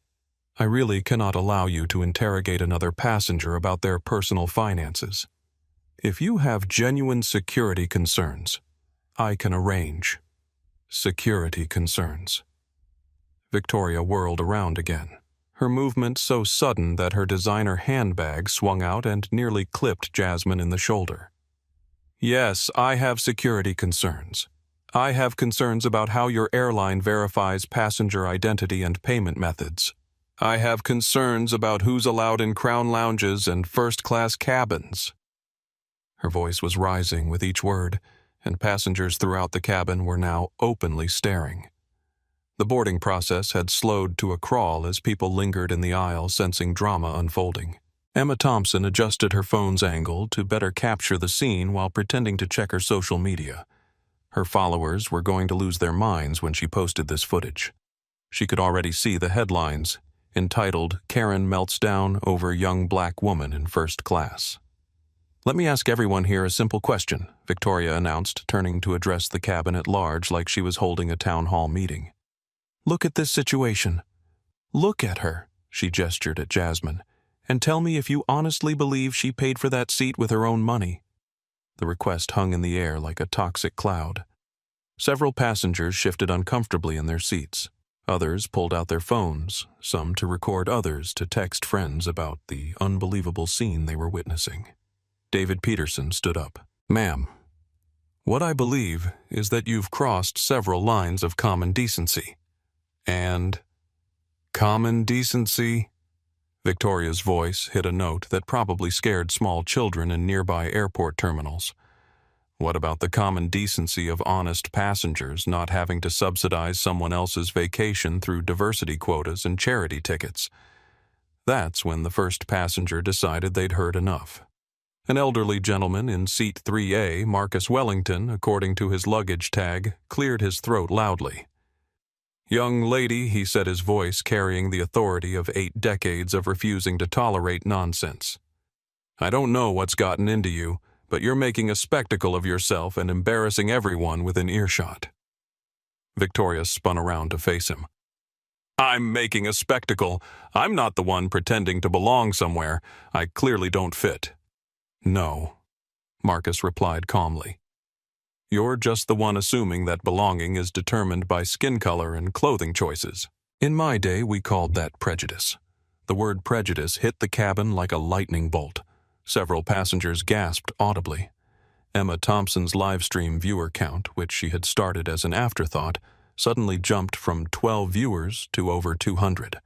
I really cannot allow you to interrogate another passenger about their personal finances. If you have genuine security concerns, I can arrange. Security concerns. Victoria whirled around again, her movement so sudden that her designer handbag swung out and nearly clipped Jasmine in the shoulder. Yes, I have security concerns. I have concerns about how your airline verifies passenger identity and payment methods. I have concerns about who's allowed in crown lounges and first-class cabins. Her voice was rising with each word, and passengers throughout the cabin were now openly staring. The boarding process had slowed to a crawl as people lingered in the aisle, sensing drama unfolding. Emma Thompson adjusted her phone's angle to better capture the scene while pretending to check her social media. Her followers were going to lose their minds when she posted this footage. She could already see the headlines, entitled, "Karen Melts Down Over Young Black Woman in First Class." Let me ask everyone here a simple question, Victoria announced, turning to address the cabin at large like she was holding a town hall meeting. Look at this situation. Look at her, she gestured at Jasmine, and tell me if you honestly believe she paid for that seat with her own money. The request hung in the air like a toxic cloud. Several passengers shifted uncomfortably in their seats. Others pulled out their phones, some to record, others to text friends about the unbelievable scene they were witnessing. David Peterson stood up. Ma'am, what I believe is that you've crossed several lines of common decency. And common decency? Victoria's voice hit a note that probably scared small children in nearby airport terminals. What about the common decency of honest passengers not having to subsidize someone else's vacation through diversity quotas and charity tickets? That's when the first passenger decided they'd heard enough. An elderly gentleman in seat 3A, Marcus Wellington, according to his luggage tag, cleared his throat loudly. Young lady, he said, his voice carrying the authority of 8 decades of refusing to tolerate nonsense. I don't know what's gotten into you, but you're making a spectacle of yourself and embarrassing everyone within earshot. Victoria spun around to face him. I'm making a spectacle. I'm not the one pretending to belong somewhere. I clearly don't fit. No, Marcus replied calmly. You're just the one assuming that belonging is determined by skin color and clothing choices. In my day, we called that prejudice. The word prejudice hit the cabin like a lightning bolt. Several passengers gasped audibly. Emma Thompson's livestream viewer count, which she had started as an afterthought, suddenly jumped from 12 viewers to over 200.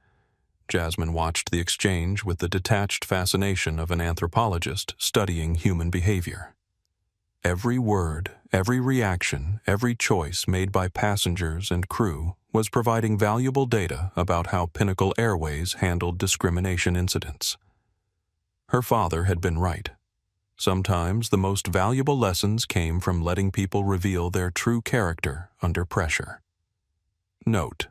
Jasmine watched the exchange with the detached fascination of an anthropologist studying human behavior. Every word, every reaction, every choice made by passengers and crew was providing valuable data about how Pinnacle Airways handled discrimination incidents. Her father had been right. Sometimes the most valuable lessons came from letting people reveal their true character under pressure. Note: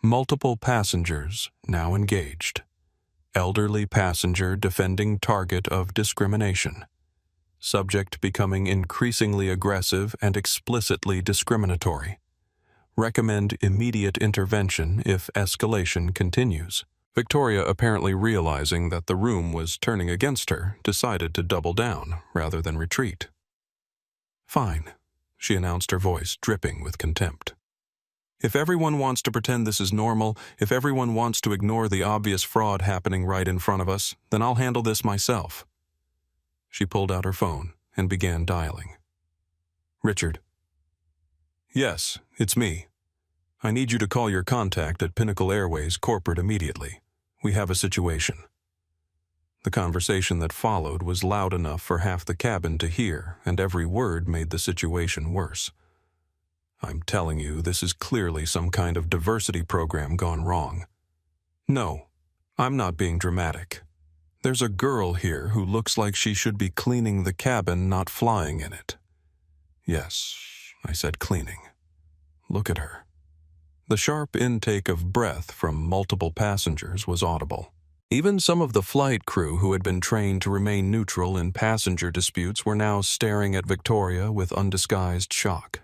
multiple passengers now engaged. Elderly passenger defending target of discrimination. Subject becoming increasingly aggressive and explicitly discriminatory. Recommend immediate intervention if escalation continues. Victoria, apparently realizing that the room was turning against her, decided to double down rather than retreat. Fine, she announced, her voice dripping with contempt. If everyone wants to pretend this is normal, if everyone wants to ignore the obvious fraud happening right in front of us, then I'll handle this myself. She pulled out her phone and began dialing. Richard. Yes, it's me. I need you to call your contact at Pinnacle Airways Corporate immediately. We have a situation. The conversation that followed was loud enough for half the cabin to hear, and every word made the situation worse. I'm telling you, this is clearly some kind of diversity program gone wrong. No, I'm not being dramatic. There's a girl here who looks like she should be cleaning the cabin, not flying in it. Yes, I said cleaning. Look at her. The sharp intake of breath from multiple passengers was audible. Even some of the flight crew who had been trained to remain neutral in passenger disputes were now staring at Victoria with undisguised shock.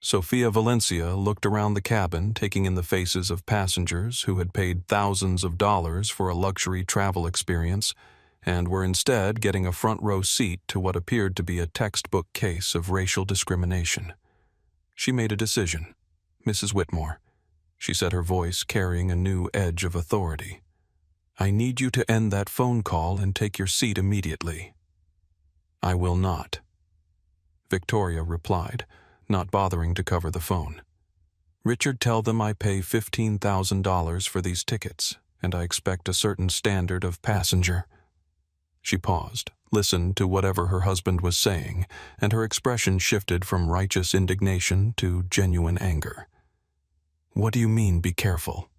Sofia Valencia looked around the cabin, taking in the faces of passengers who had paid thousands of dollars for a luxury travel experience and were instead getting a front-row seat to what appeared to be a textbook case of racial discrimination. She made a decision. Mrs. Whitmore, she said, her voice carrying a new edge of authority. I need you to end that phone call and take your seat immediately. I will not. Victoria replied, not bothering to cover the phone. Richard, tell them I pay $15,000 for these tickets, and I expect a certain standard of passenger. She paused, listened to whatever her husband was saying, and her expression shifted from righteous indignation to genuine anger. What do you mean, be careful?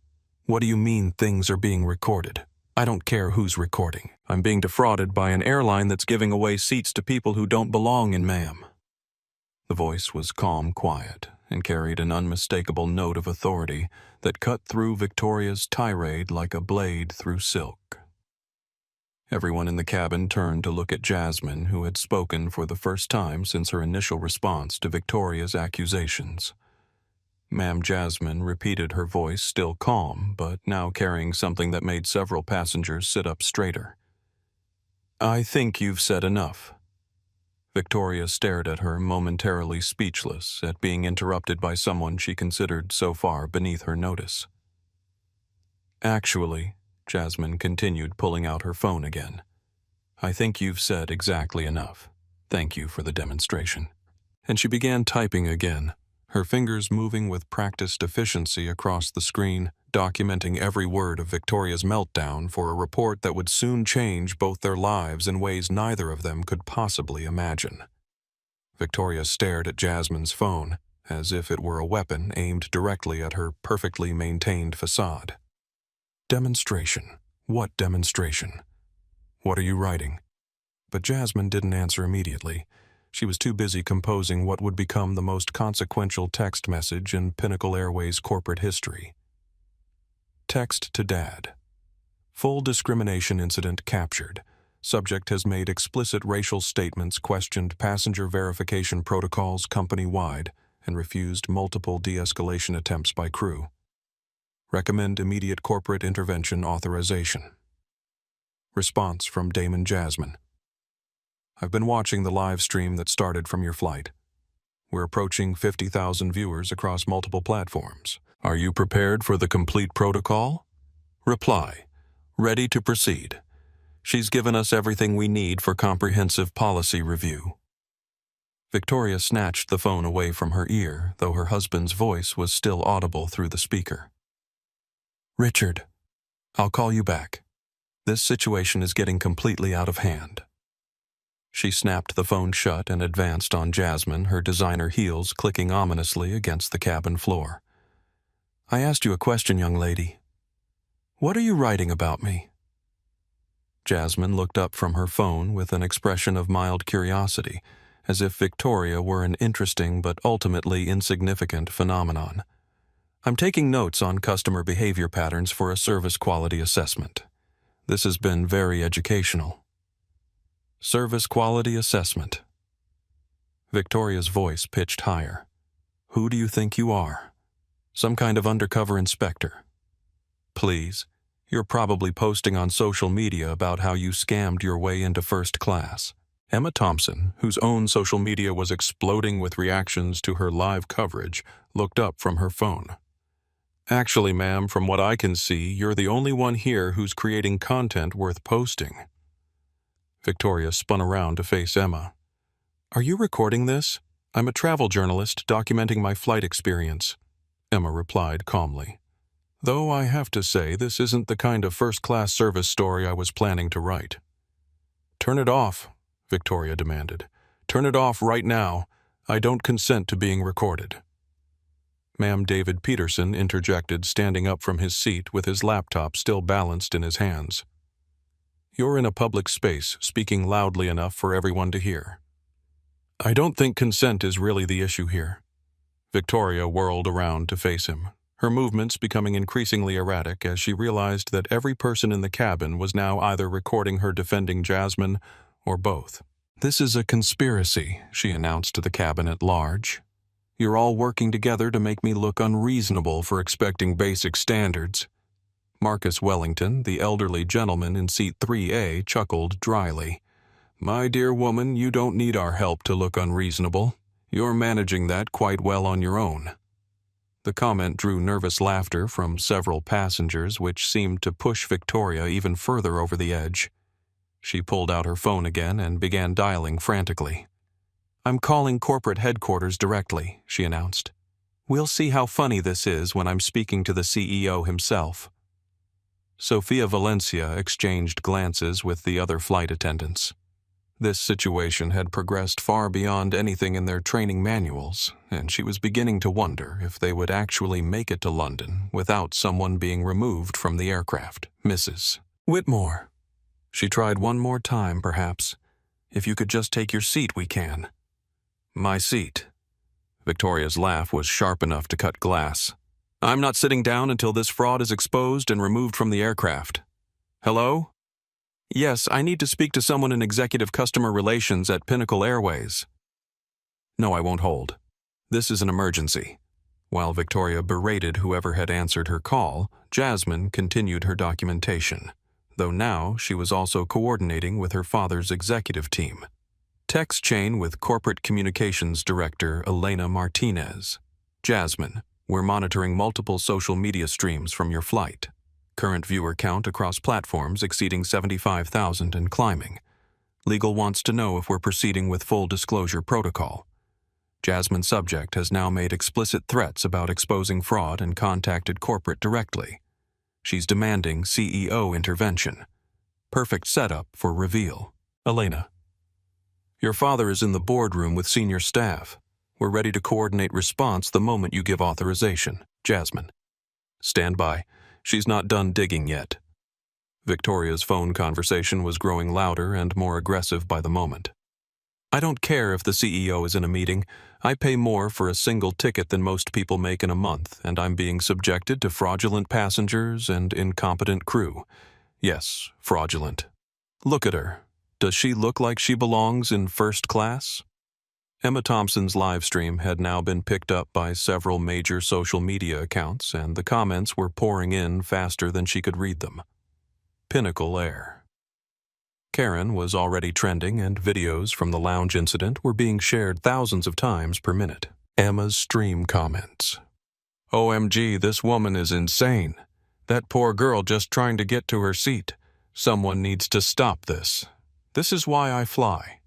What do you mean things are being recorded? I don't care who's recording. I'm being defrauded by an airline that's giving away seats to people who don't belong in, ma'am. The voice was calm, quiet, and carried an unmistakable note of authority that cut through Victoria's tirade like a blade through silk. Everyone in the cabin turned to look at Jasmine, who had spoken for the first time since her initial response to Victoria's accusations. Ma'am Jasmine repeated, her voice still calm, but now carrying something that made several passengers sit up straighter. I think you've said enough. Victoria stared at her, momentarily speechless at being interrupted by someone she considered so far beneath her notice. Actually, Jasmine continued, pulling out her phone again, I think you've said exactly enough. Thank you for the demonstration. And she began typing again, her fingers moving with practiced efficiency across the screen, documenting every word of Victoria's meltdown for a report that would soon change both their lives in ways neither of them could possibly imagine. Victoria stared at Jasmine's phone, as if it were a weapon aimed directly at her perfectly maintained facade. Demonstration? What demonstration? What are you writing? But Jasmine didn't answer immediately. She was too busy composing what would become the most consequential text message in Pinnacle Airways corporate history. Text to Dad. Full discrimination incident captured. Subject has made explicit racial statements, questioned passenger verification protocols company-wide, and refused multiple de-escalation attempts by crew. Recommend immediate corporate intervention authorization. Response from Damon Jasmine. I've been watching the live stream that started from your flight. We're approaching 50,000 viewers across multiple platforms. Are you prepared for the complete protocol? Reply. Ready to proceed. She's given us everything we need for comprehensive policy review. Victoria snatched the phone away from her ear, though her husband's voice was still audible through the speaker. Richard, I'll call you back. This situation is getting completely out of hand. She snapped the phone shut and advanced on Jasmine, her designer heels clicking ominously against the cabin floor. I asked you a question, young lady. What are you writing about me? Jasmine looked up from her phone with an expression of mild curiosity, as if Victoria were an interesting but ultimately insignificant phenomenon. I'm taking notes on customer behavior patterns for a service quality assessment. This has been very educational. Service quality assessment. Victoria's voice pitched higher. Who do you think you are? Some kind of undercover inspector? Please, you're probably posting on social media about how you scammed your way into first class. Emma Thompson, whose own social media was exploding with reactions to her live coverage, looked up from her phone. Actually, ma'am, from what I can see, you're the only one here who's creating content worth posting. Victoria spun around to face Emma. Are you recording this? I'm a travel journalist documenting my flight experience, Emma replied calmly. Though I have to say, this isn't the kind of first-class service story I was planning to write. Turn it off, Victoria demanded. Turn it off right now. I don't consent to being recorded. Ma'am David Peterson interjected, standing up from his seat with his laptop still balanced in his hands. You're in a public space, speaking loudly enough for everyone to hear. I don't think consent is really the issue here. Victoria whirled around to face him, her movements becoming increasingly erratic as she realized that every person in the cabin was now either recording her defending Jasmine or both. This is a conspiracy, she announced to the cabin at large. You're all working together to make me look unreasonable for expecting basic standards. Marcus Wellington, the elderly gentleman in seat 3A, chuckled dryly. My dear woman, you don't need our help to look unreasonable. You're managing that quite well on your own. The comment drew nervous laughter from several passengers, which seemed to push Victoria even further over the edge. She pulled out her phone again and began dialing frantically. I'm calling corporate headquarters directly, she announced. We'll see how funny this is when I'm speaking to the CEO himself. Sofia Valencia exchanged glances with the other flight attendants. This situation had progressed far beyond anything in their training manuals, and she was beginning to wonder if they would actually make it to London without someone being removed from the aircraft. Mrs. Whitmore. She tried one more time, perhaps. If you could just take your seat, we can. My seat. Victoria's laugh was sharp enough to cut glass. I'm not sitting down until this fraud is exposed and removed from the aircraft. Hello? Yes, I need to speak to someone in executive customer relations at Pinnacle Airways. No, I won't hold. This is an emergency. While Victoria berated whoever had answered her call, Jasmine continued her documentation, though now she was also coordinating with her father's executive team. Text chain with Corporate Communications Director Elena Martinez. Jasmine, we're monitoring multiple social media streams from your flight. Current viewer count across platforms exceeding 75,000 and climbing. Legal wants to know if we're proceeding with full disclosure protocol. Jasmine's subject has now made explicit threats about exposing fraud and contacted corporate directly. She's demanding CEO intervention. Perfect setup for reveal. Elena. Your father is in the boardroom with senior staff. We're ready to coordinate response the moment you give authorization. Jasmine. Stand by. She's not done digging yet. Victoria's phone conversation was growing louder and more aggressive by the moment. I don't care if the CEO is in a meeting. I pay more for a single ticket than most people make in a month, and I'm being subjected to fraudulent passengers and incompetent crew. Yes, fraudulent. Look at her. Does she look like she belongs in first class? Emma Thompson's live stream had now been picked up by several major social media accounts, and the comments were pouring in faster than she could read them. Pinnacle Air. Karen was already trending, and videos from the lounge incident were being shared thousands of times per minute. Emma's stream comments. OMG, this woman is insane. That poor girl just trying to get to her seat. Someone needs to stop this. This is why I fly.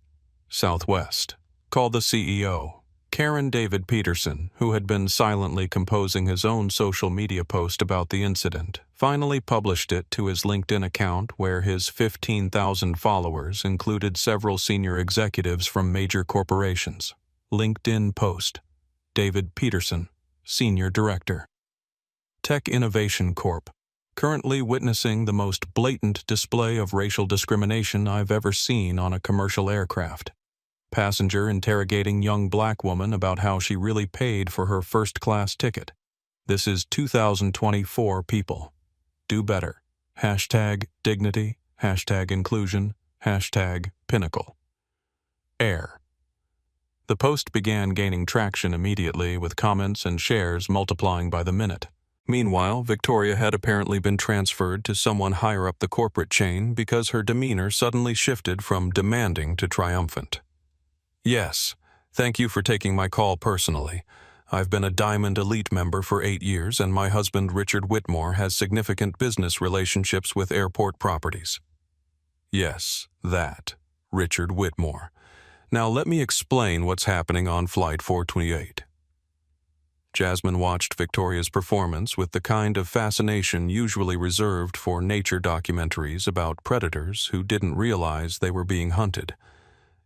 Southwest. Call the CEO. Karen David Peterson, who had been silently composing his own social media post about the incident, finally published it to his LinkedIn account where his 15,000 followers included several senior executives from major corporations. LinkedIn post. David Peterson, Senior Director. Tech Innovation Corp. Currently witnessing the most blatant display of racial discrimination I've ever seen on a commercial aircraft. Passenger interrogating young black woman about how she really paid for her first-class ticket. This is 2024, people. Do better. #dignity, #inclusion, #pinnacle. Air. The post began gaining traction immediately, with comments and shares multiplying by the minute. Meanwhile, Victoria had apparently been transferred to someone higher up the corporate chain because her demeanor suddenly shifted from demanding to triumphant. Yes, thank you for taking my call personally. I've been a Diamond Elite member for 8 years, and my husband Richard Whitmore has significant business relationships with airport properties. Yes, that. Richard Whitmore. Now let me explain what's happening on Flight 428. Jasmine watched Victoria's performance with the kind of fascination usually reserved for nature documentaries about predators who didn't realize they were being hunted.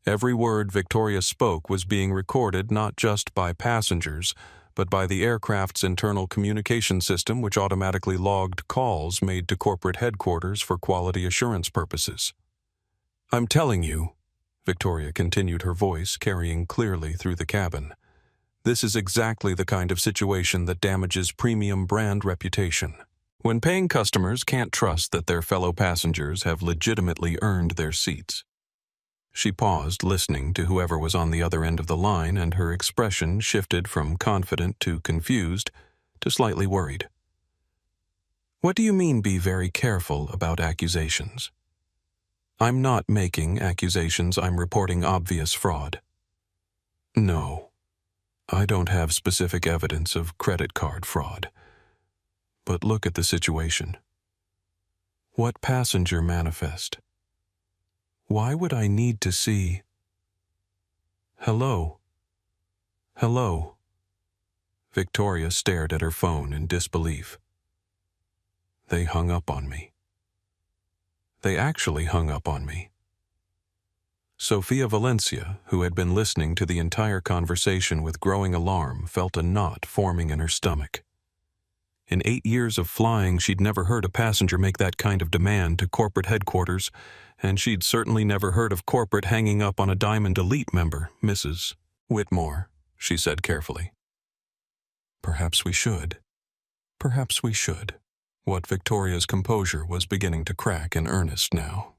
Every word Victoria spoke was being recorded not just by passengers, but by the aircraft's internal communication system, which automatically logged calls made to corporate headquarters for quality assurance purposes. I'm telling you, Victoria continued, her voice carrying clearly through the cabin, this is exactly the kind of situation that damages premium brand reputation. When paying customers can't trust that their fellow passengers have legitimately earned their seats. She paused, listening to whoever was on the other end of the line, and her expression shifted from confident to confused to slightly worried. What do you mean be very careful about accusations? I'm not making accusations, I'm reporting obvious fraud. No, I don't have specific evidence of credit card fraud. But look at the situation. What passenger manifest? Why would I need to see? Hello? Hello? Victoria stared at her phone in disbelief. They hung up on me. They actually hung up on me. Sophia Valencia, who had been listening to the entire conversation with growing alarm, felt a knot forming in her stomach. In 8 years of flying, she'd never heard a passenger make that kind of demand to corporate headquarters, and she'd certainly never heard of corporate hanging up on a Diamond Elite member, Mrs. Whitmore, she said carefully. Perhaps we should. Perhaps we should. What Victoria's composure was beginning to crack in earnest now.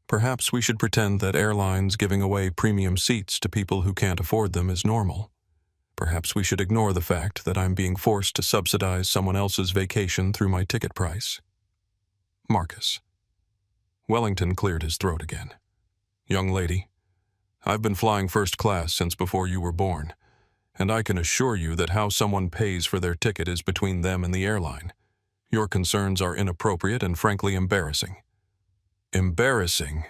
Perhaps we should pretend that airlines giving away premium seats to people who can't afford them is normal. Perhaps we should ignore the fact that I'm being forced to subsidize someone else's vacation through my ticket price. Marcus. Wellington cleared his throat again. Young lady, I've been flying first class since before you were born, and I can assure you that how someone pays for their ticket is between them and the airline. Your concerns are inappropriate and frankly embarrassing. Embarrassing?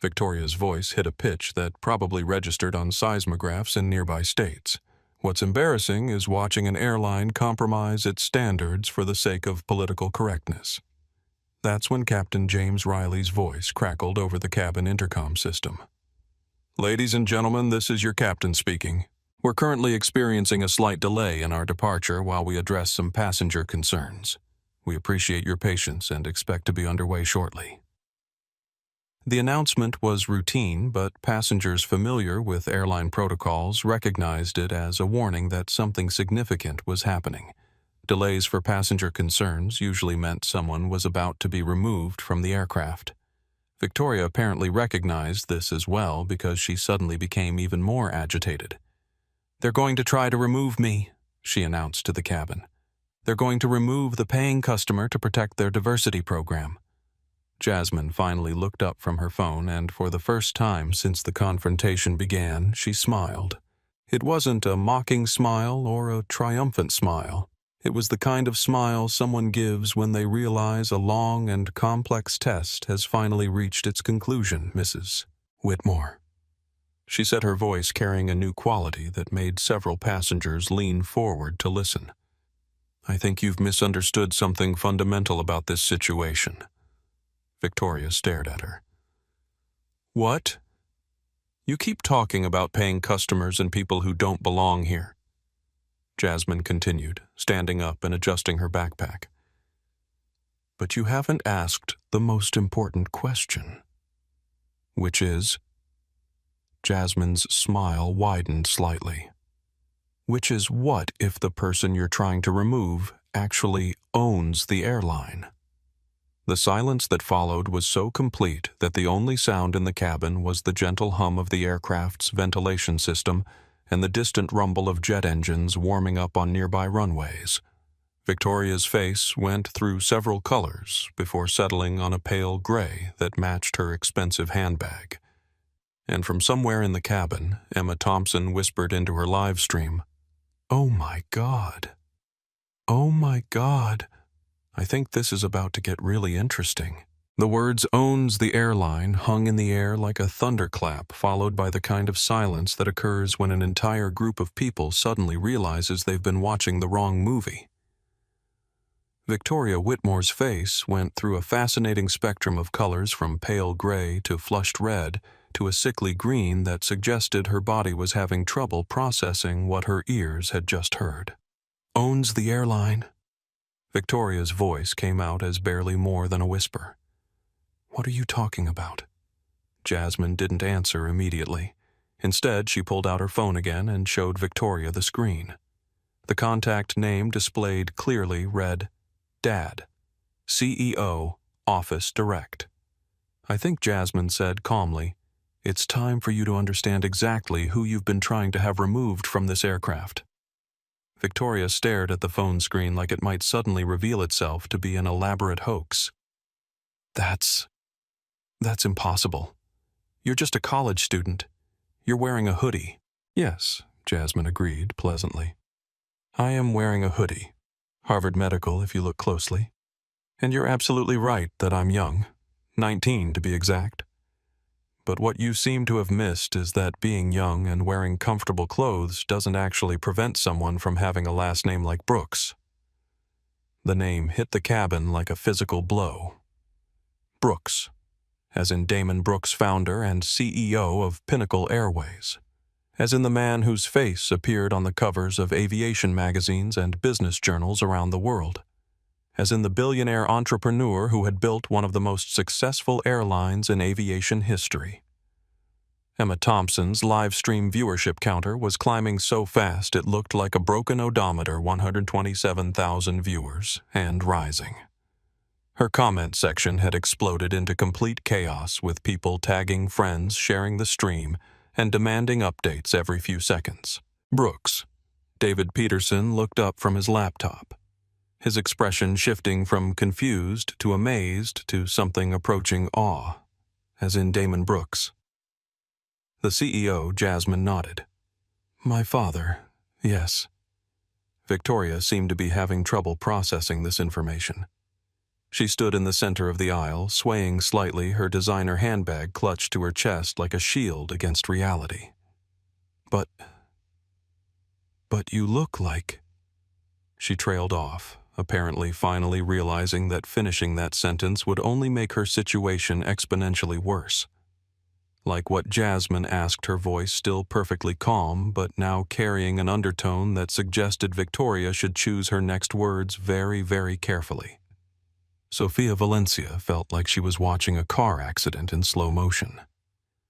Victoria's voice hit a pitch that probably registered on seismographs in nearby states. What's embarrassing is watching an airline compromise its standards for the sake of political correctness. That's when Captain James Riley's voice crackled over the cabin intercom system. Ladies and gentlemen, this is your captain speaking. We're currently experiencing a slight delay in our departure while we address some passenger concerns. We appreciate your patience and expect to be underway shortly. The announcement was routine, but passengers familiar with airline protocols recognized it as a warning that something significant was happening. Delays for passenger concerns usually meant someone was about to be removed from the aircraft. Victoria apparently recognized this as well because she suddenly became even more agitated. "They're going to try to remove me," she announced to the cabin. "They're going to remove the paying customer to protect their diversity program." Jasmine finally looked up from her phone, and for the first time since the confrontation began, she smiled. It wasn't a mocking smile or a triumphant smile. It was the kind of smile someone gives when they realize a long and complex test has finally reached its conclusion, Mrs. Whitmore. She said, her voice carrying a new quality that made several passengers lean forward to listen. "I think you've misunderstood something fundamental about this situation." Victoria stared at her. "What?" "You keep talking about paying customers and people who don't belong here." Jasmine continued, standing up and adjusting her backpack. "But you haven't asked the most important question." "Which is?" Jasmine's smile widened slightly. "Which is, what if the person you're trying to remove actually owns the airline?" The silence that followed was so complete that the only sound in the cabin was the gentle hum of the aircraft's ventilation system and the distant rumble of jet engines warming up on nearby runways. Victoria's face went through several colors before settling on a pale gray that matched her expensive handbag. And from somewhere in the cabin, Emma Thompson whispered into her live stream, "Oh my God. Oh my God. I think this is about to get really interesting." The words "owns the airline" hung in the air like a thunderclap, followed by the kind of silence that occurs when an entire group of people suddenly realizes they've been watching the wrong movie. Victoria Whitmore's face went through a fascinating spectrum of colors from pale gray to flushed red to a sickly green that suggested her body was having trouble processing what her ears had just heard. "Owns the airline?" Victoria's voice came out as barely more than a whisper. "What are you talking about?" Jasmine didn't answer immediately. Instead, she pulled out her phone again and showed Victoria the screen. The contact name displayed clearly read, "Dad, CEO, Office Direct." "I think," Jasmine said calmly, "it's time for you to understand exactly who you've been trying to have removed from this aircraft." Victoria stared at the phone screen like it might suddenly reveal itself to be an elaborate hoax. That's impossible. You're just a college student. You're wearing a hoodie." "Yes," Jasmine agreed pleasantly. "I am wearing a hoodie. Harvard Medical, if you look closely. And you're absolutely right that I'm young. 19 to be exact. But what you seem to have missed is that being young and wearing comfortable clothes doesn't actually prevent someone from having a last name like Brooks." The name hit the cabin like a physical blow. Brooks, as in Damon Brooks, founder and CEO of Pinnacle Airways, as in the man whose face appeared on the covers of aviation magazines and business journals around the world, as in the billionaire entrepreneur who had built one of the most successful airlines in aviation history. Emma Thompson's live stream viewership counter was climbing so fast it looked like a broken odometer, 127,000 viewers, and rising. Her comment section had exploded into complete chaos, with people tagging friends, sharing the stream, and demanding updates every few seconds. Brooks. David Peterson looked up from his laptop, his expression shifting from confused to amazed to something approaching awe, as in Damon Brooks. The CEO, Jasmine, nodded. My father, yes. Victoria seemed to be having trouble processing this information. She stood in the center of the aisle, swaying slightly, her designer handbag clutched to her chest like a shield against reality. But you look like... She trailed off, apparently finally realizing that finishing that sentence would only make her situation exponentially worse. Like what Jasmine asked, her voice still perfectly calm, but now carrying an undertone that suggested Victoria should choose her next words very, very carefully. Sofia Valencia felt like she was watching a car accident in slow motion.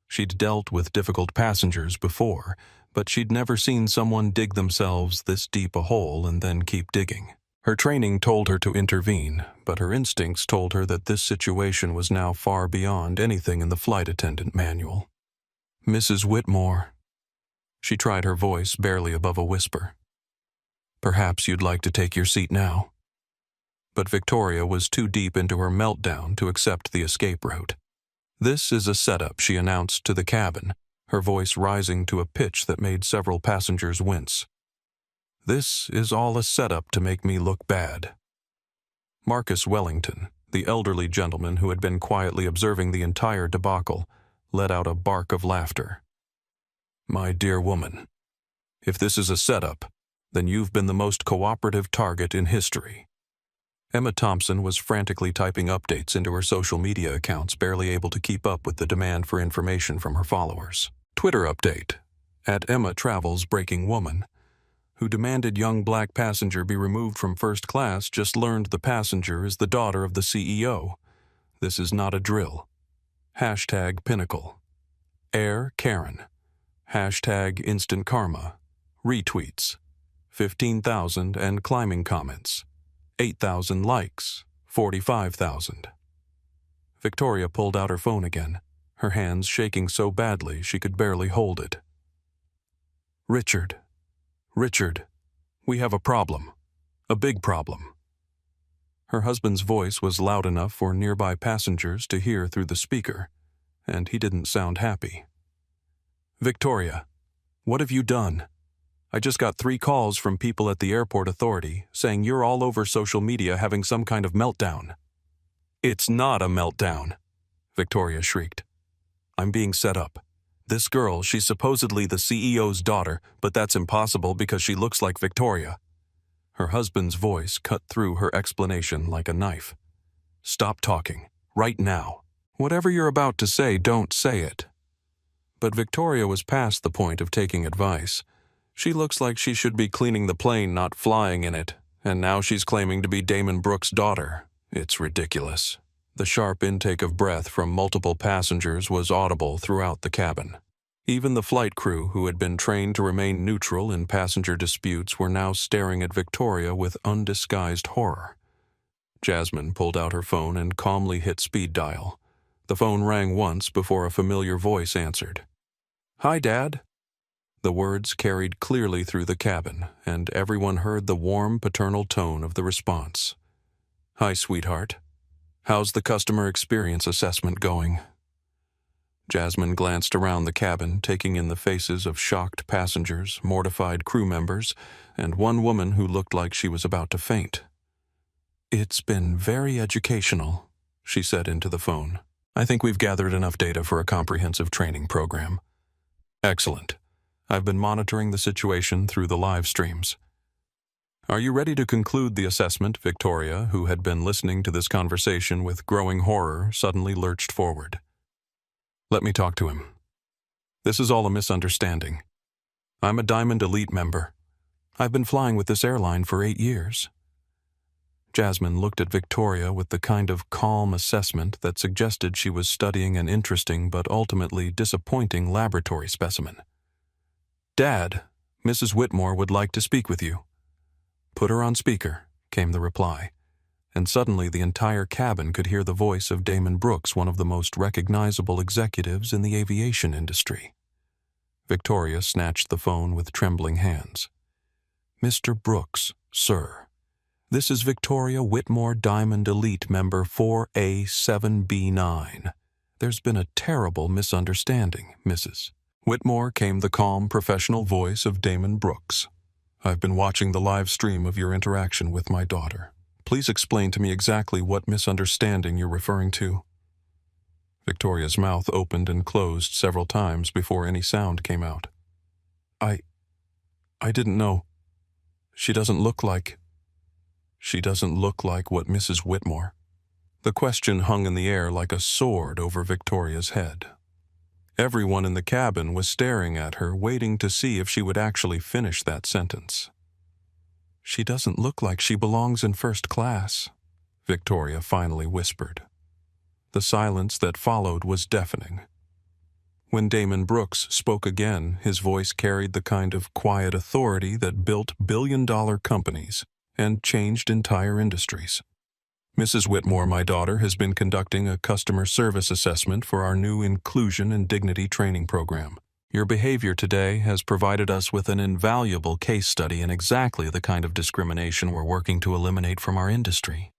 She'd dealt with difficult passengers before, but she'd never seen someone dig themselves this deep a hole and then keep digging. Her training told her to intervene, but her instincts told her that this situation was now far beyond anything in the flight attendant manual. Mrs. Whitmore. She tried her voice barely above a whisper. Perhaps you'd like to take your seat now. But Victoria was too deep into her meltdown to accept the escape route. This is a setup, she announced to the cabin, her voice rising to a pitch that made several passengers wince. This is all a setup to make me look bad. Marcus Wellington, the elderly gentleman who had been quietly observing the entire debacle, let out a bark of laughter. My dear woman, if this is a setup, then you've been the most cooperative target in history. Emma Thompson was frantically typing updates into her social media accounts, barely able to keep up with the demand for information from her followers. Twitter update, @EmmaTravels Breaking Woman, who demanded young black passenger be removed from first class, just learned the passenger is the daughter of the CEO. This is not a drill. #Pinnacle. Air Karen. #Instant Karma. Retweets. 15,000 and climbing comments. 8,000 likes, 45,000. Victoria pulled out her phone again, her hands shaking so badly she could barely hold it. Richard, we have a problem. A big problem. Her husband's voice was loud enough for nearby passengers to hear through the speaker, and he didn't sound happy. Victoria, what have you done? I just got 3 calls from people at the airport authority saying you're all over social media having some kind of meltdown. It's not a meltdown, Victoria shrieked. I'm being set up. This girl, she's supposedly the CEO's daughter, but that's impossible because she looks like Victoria. Her husband's voice cut through her explanation like a knife. Stop talking, right now. Whatever you're about to say, don't say it. But Victoria was past the point of taking advice. She looks like she should be cleaning the plane, not flying in it, and now she's claiming to be Damon Brooks' daughter. It's ridiculous. The sharp intake of breath from multiple passengers was audible throughout the cabin. Even the flight crew, who had been trained to remain neutral in passenger disputes, were now staring at Victoria with undisguised horror. Jasmine pulled out her phone and calmly hit speed dial. The phone rang once before a familiar voice answered. Hi, Dad. The words carried clearly through the cabin, and everyone heard the warm paternal tone of the response. Hi, sweetheart. How's the customer experience assessment going? Jasmine glanced around the cabin, taking in the faces of shocked passengers, mortified crew members, and one woman who looked like she was about to faint. It's been very educational, she said into the phone. I think we've gathered enough data for a comprehensive training program. Excellent. I've been monitoring the situation through the live streams. Are you ready to conclude the assessment? Victoria, who had been listening to this conversation with growing horror, suddenly lurched forward. Let me talk to him. This is all a misunderstanding. I'm a Diamond Elite member. I've been flying with this airline for 8 years. Jasmine looked at Victoria with the kind of calm assessment that suggested she was studying an interesting but ultimately disappointing laboratory specimen. Dad, Mrs. Whitmore would like to speak with you. Put her on speaker, came the reply, and suddenly the entire cabin could hear the voice of Damon Brooks, one of the most recognizable executives in the aviation industry. Victoria snatched the phone with trembling hands. "Mr. Brooks, sir. This is Victoria Whitmore, Diamond Elite member 4A7B9. There's been a terrible misunderstanding, Mrs." Whitmore came the calm, professional voice of Damon Brooks. "I've been watching the live stream of your interaction with my daughter. Please explain to me exactly what misunderstanding you're referring to." Victoria's mouth opened and closed several times before any sound came out. I didn't know. She doesn't look like what Mrs. Whitmore." The question hung in the air like a sword over Victoria's head. Everyone in the cabin was staring at her, waiting to see if she would actually finish that sentence. "She doesn't look like she belongs in first class," Victoria finally whispered. The silence that followed was deafening. When Damon Brooks spoke again, his voice carried the kind of quiet authority that built billion-dollar companies and changed entire industries. "Mrs. Whitmore, my daughter, has been conducting a customer service assessment for our new Inclusion and Dignity training program. Your behavior today has provided us with an invaluable case study in exactly the kind of discrimination we're working to eliminate from our industry."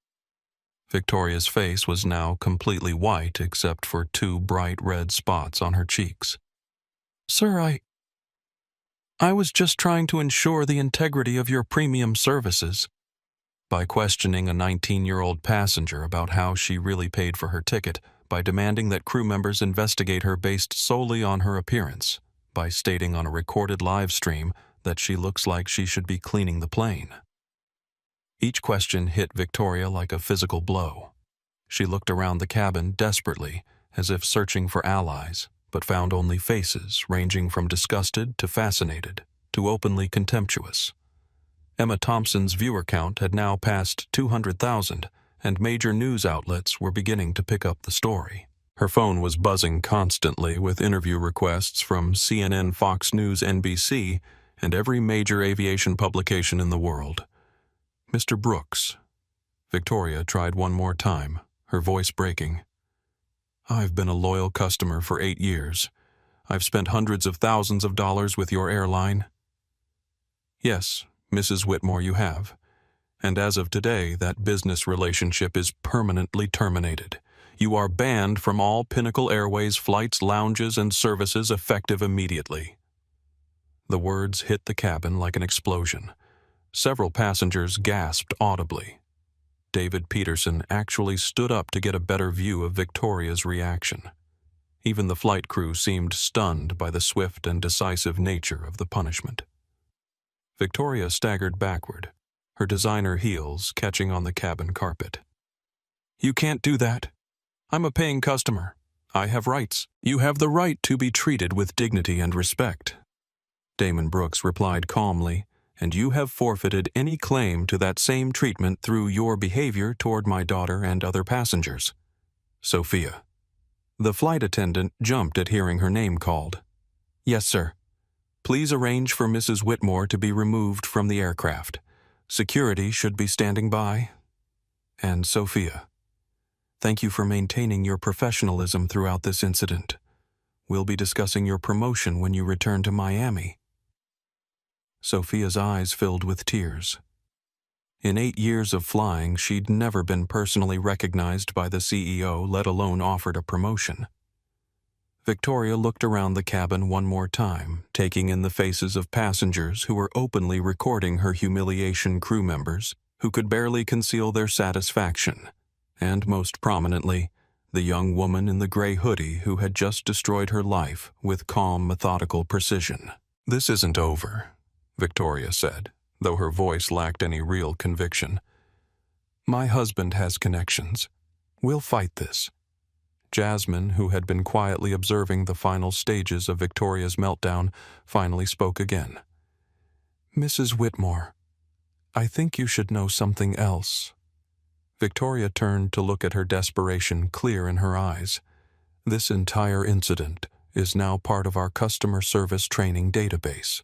Victoria's face was now completely white except for two bright red spots on her cheeks. "Sir, I was just trying to ensure the integrity of your premium services. By questioning a 19-year-old passenger about how she really paid for her ticket, by demanding that crew members investigate her based solely on her appearance, by stating on a recorded live stream that she looks like she should be cleaning the plane." Each question hit Victoria like a physical blow. She looked around the cabin desperately, as if searching for allies, but found only faces ranging from disgusted to fascinated to openly contemptuous. Emma Thompson's viewer count had now passed 200,000, and major news outlets were beginning to pick up the story. Her phone was buzzing constantly with interview requests from CNN, Fox News, NBC, and every major aviation publication in the world. "Mr. Brooks." Victoria tried one more time, her voice breaking. "I've been a loyal customer for 8 years. I've spent hundreds of thousands of dollars with your airline." "Yes, Mrs. Whitmore, you have. And as of today, that business relationship is permanently terminated. You are banned from all Pinnacle Airways flights, lounges, and services effective immediately." The words hit the cabin like an explosion. Several passengers gasped audibly. David Peterson actually stood up to get a better view of Victoria's reaction. Even the flight crew seemed stunned by the swift and decisive nature of the punishment. Victoria staggered backward, her designer heels catching on the cabin carpet. "You can't do that. I'm a paying customer. I have rights. You have the right to be treated with dignity and respect." Damon Brooks replied calmly, "And you have forfeited any claim to that same treatment through your behavior toward my daughter and other passengers. Sophia." The flight attendant jumped at hearing her name called. "Yes, sir. Please arrange for Mrs. Whitmore to be removed from the aircraft. Security should be standing by." And Sophia, "Thank you for maintaining your professionalism throughout this incident. We'll be discussing your promotion when you return to Miami." Sophia's eyes filled with tears. In 8 years of flying, she'd never been personally recognized by the CEO, let alone offered a promotion. Victoria looked around the cabin one more time, taking in the faces of passengers who were openly recording her humiliation, crew members who could barely conceal their satisfaction, and most prominently, the young woman in the gray hoodie who had just destroyed her life with calm, methodical precision. "This isn't over," Victoria said, though her voice lacked any real conviction. "My husband has connections. We'll fight this." Jasmine, who had been quietly observing the final stages of Victoria's meltdown, finally spoke again. "Mrs. Whitmore, I think you should know something else." Victoria turned to look at her desperation clear in her eyes. "This entire incident is now part of our customer service training database.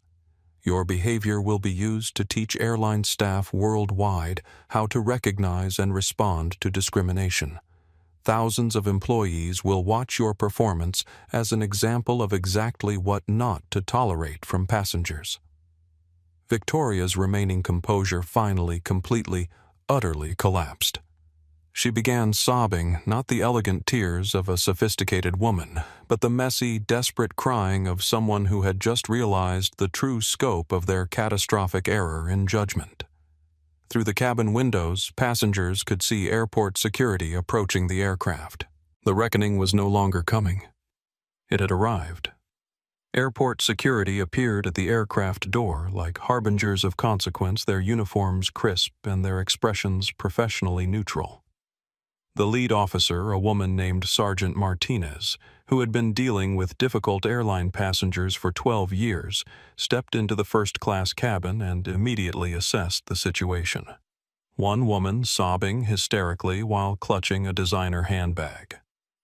Your behavior will be used to teach airline staff worldwide how to recognize and respond to discrimination. thousands of employees will watch your performance as an example of exactly what not to tolerate from passengers. Victoria's remaining composure finally, completely, utterly collapsed. She began sobbing, not the elegant tears of a sophisticated woman, but the messy, desperate crying of someone who had just realized the true scope of their catastrophic error in judgment. Through the cabin windows, passengers could see airport security approaching the aircraft. The reckoning was no longer coming. It had arrived. Airport security appeared at the aircraft door like harbingers of consequence, their uniforms crisp and their expressions professionally neutral. The lead officer, a woman named Sergeant Martinez, who had been dealing with difficult airline passengers for 12 years, stepped into the first-class cabin and immediately assessed the situation. One woman sobbing hysterically while clutching a designer handbag.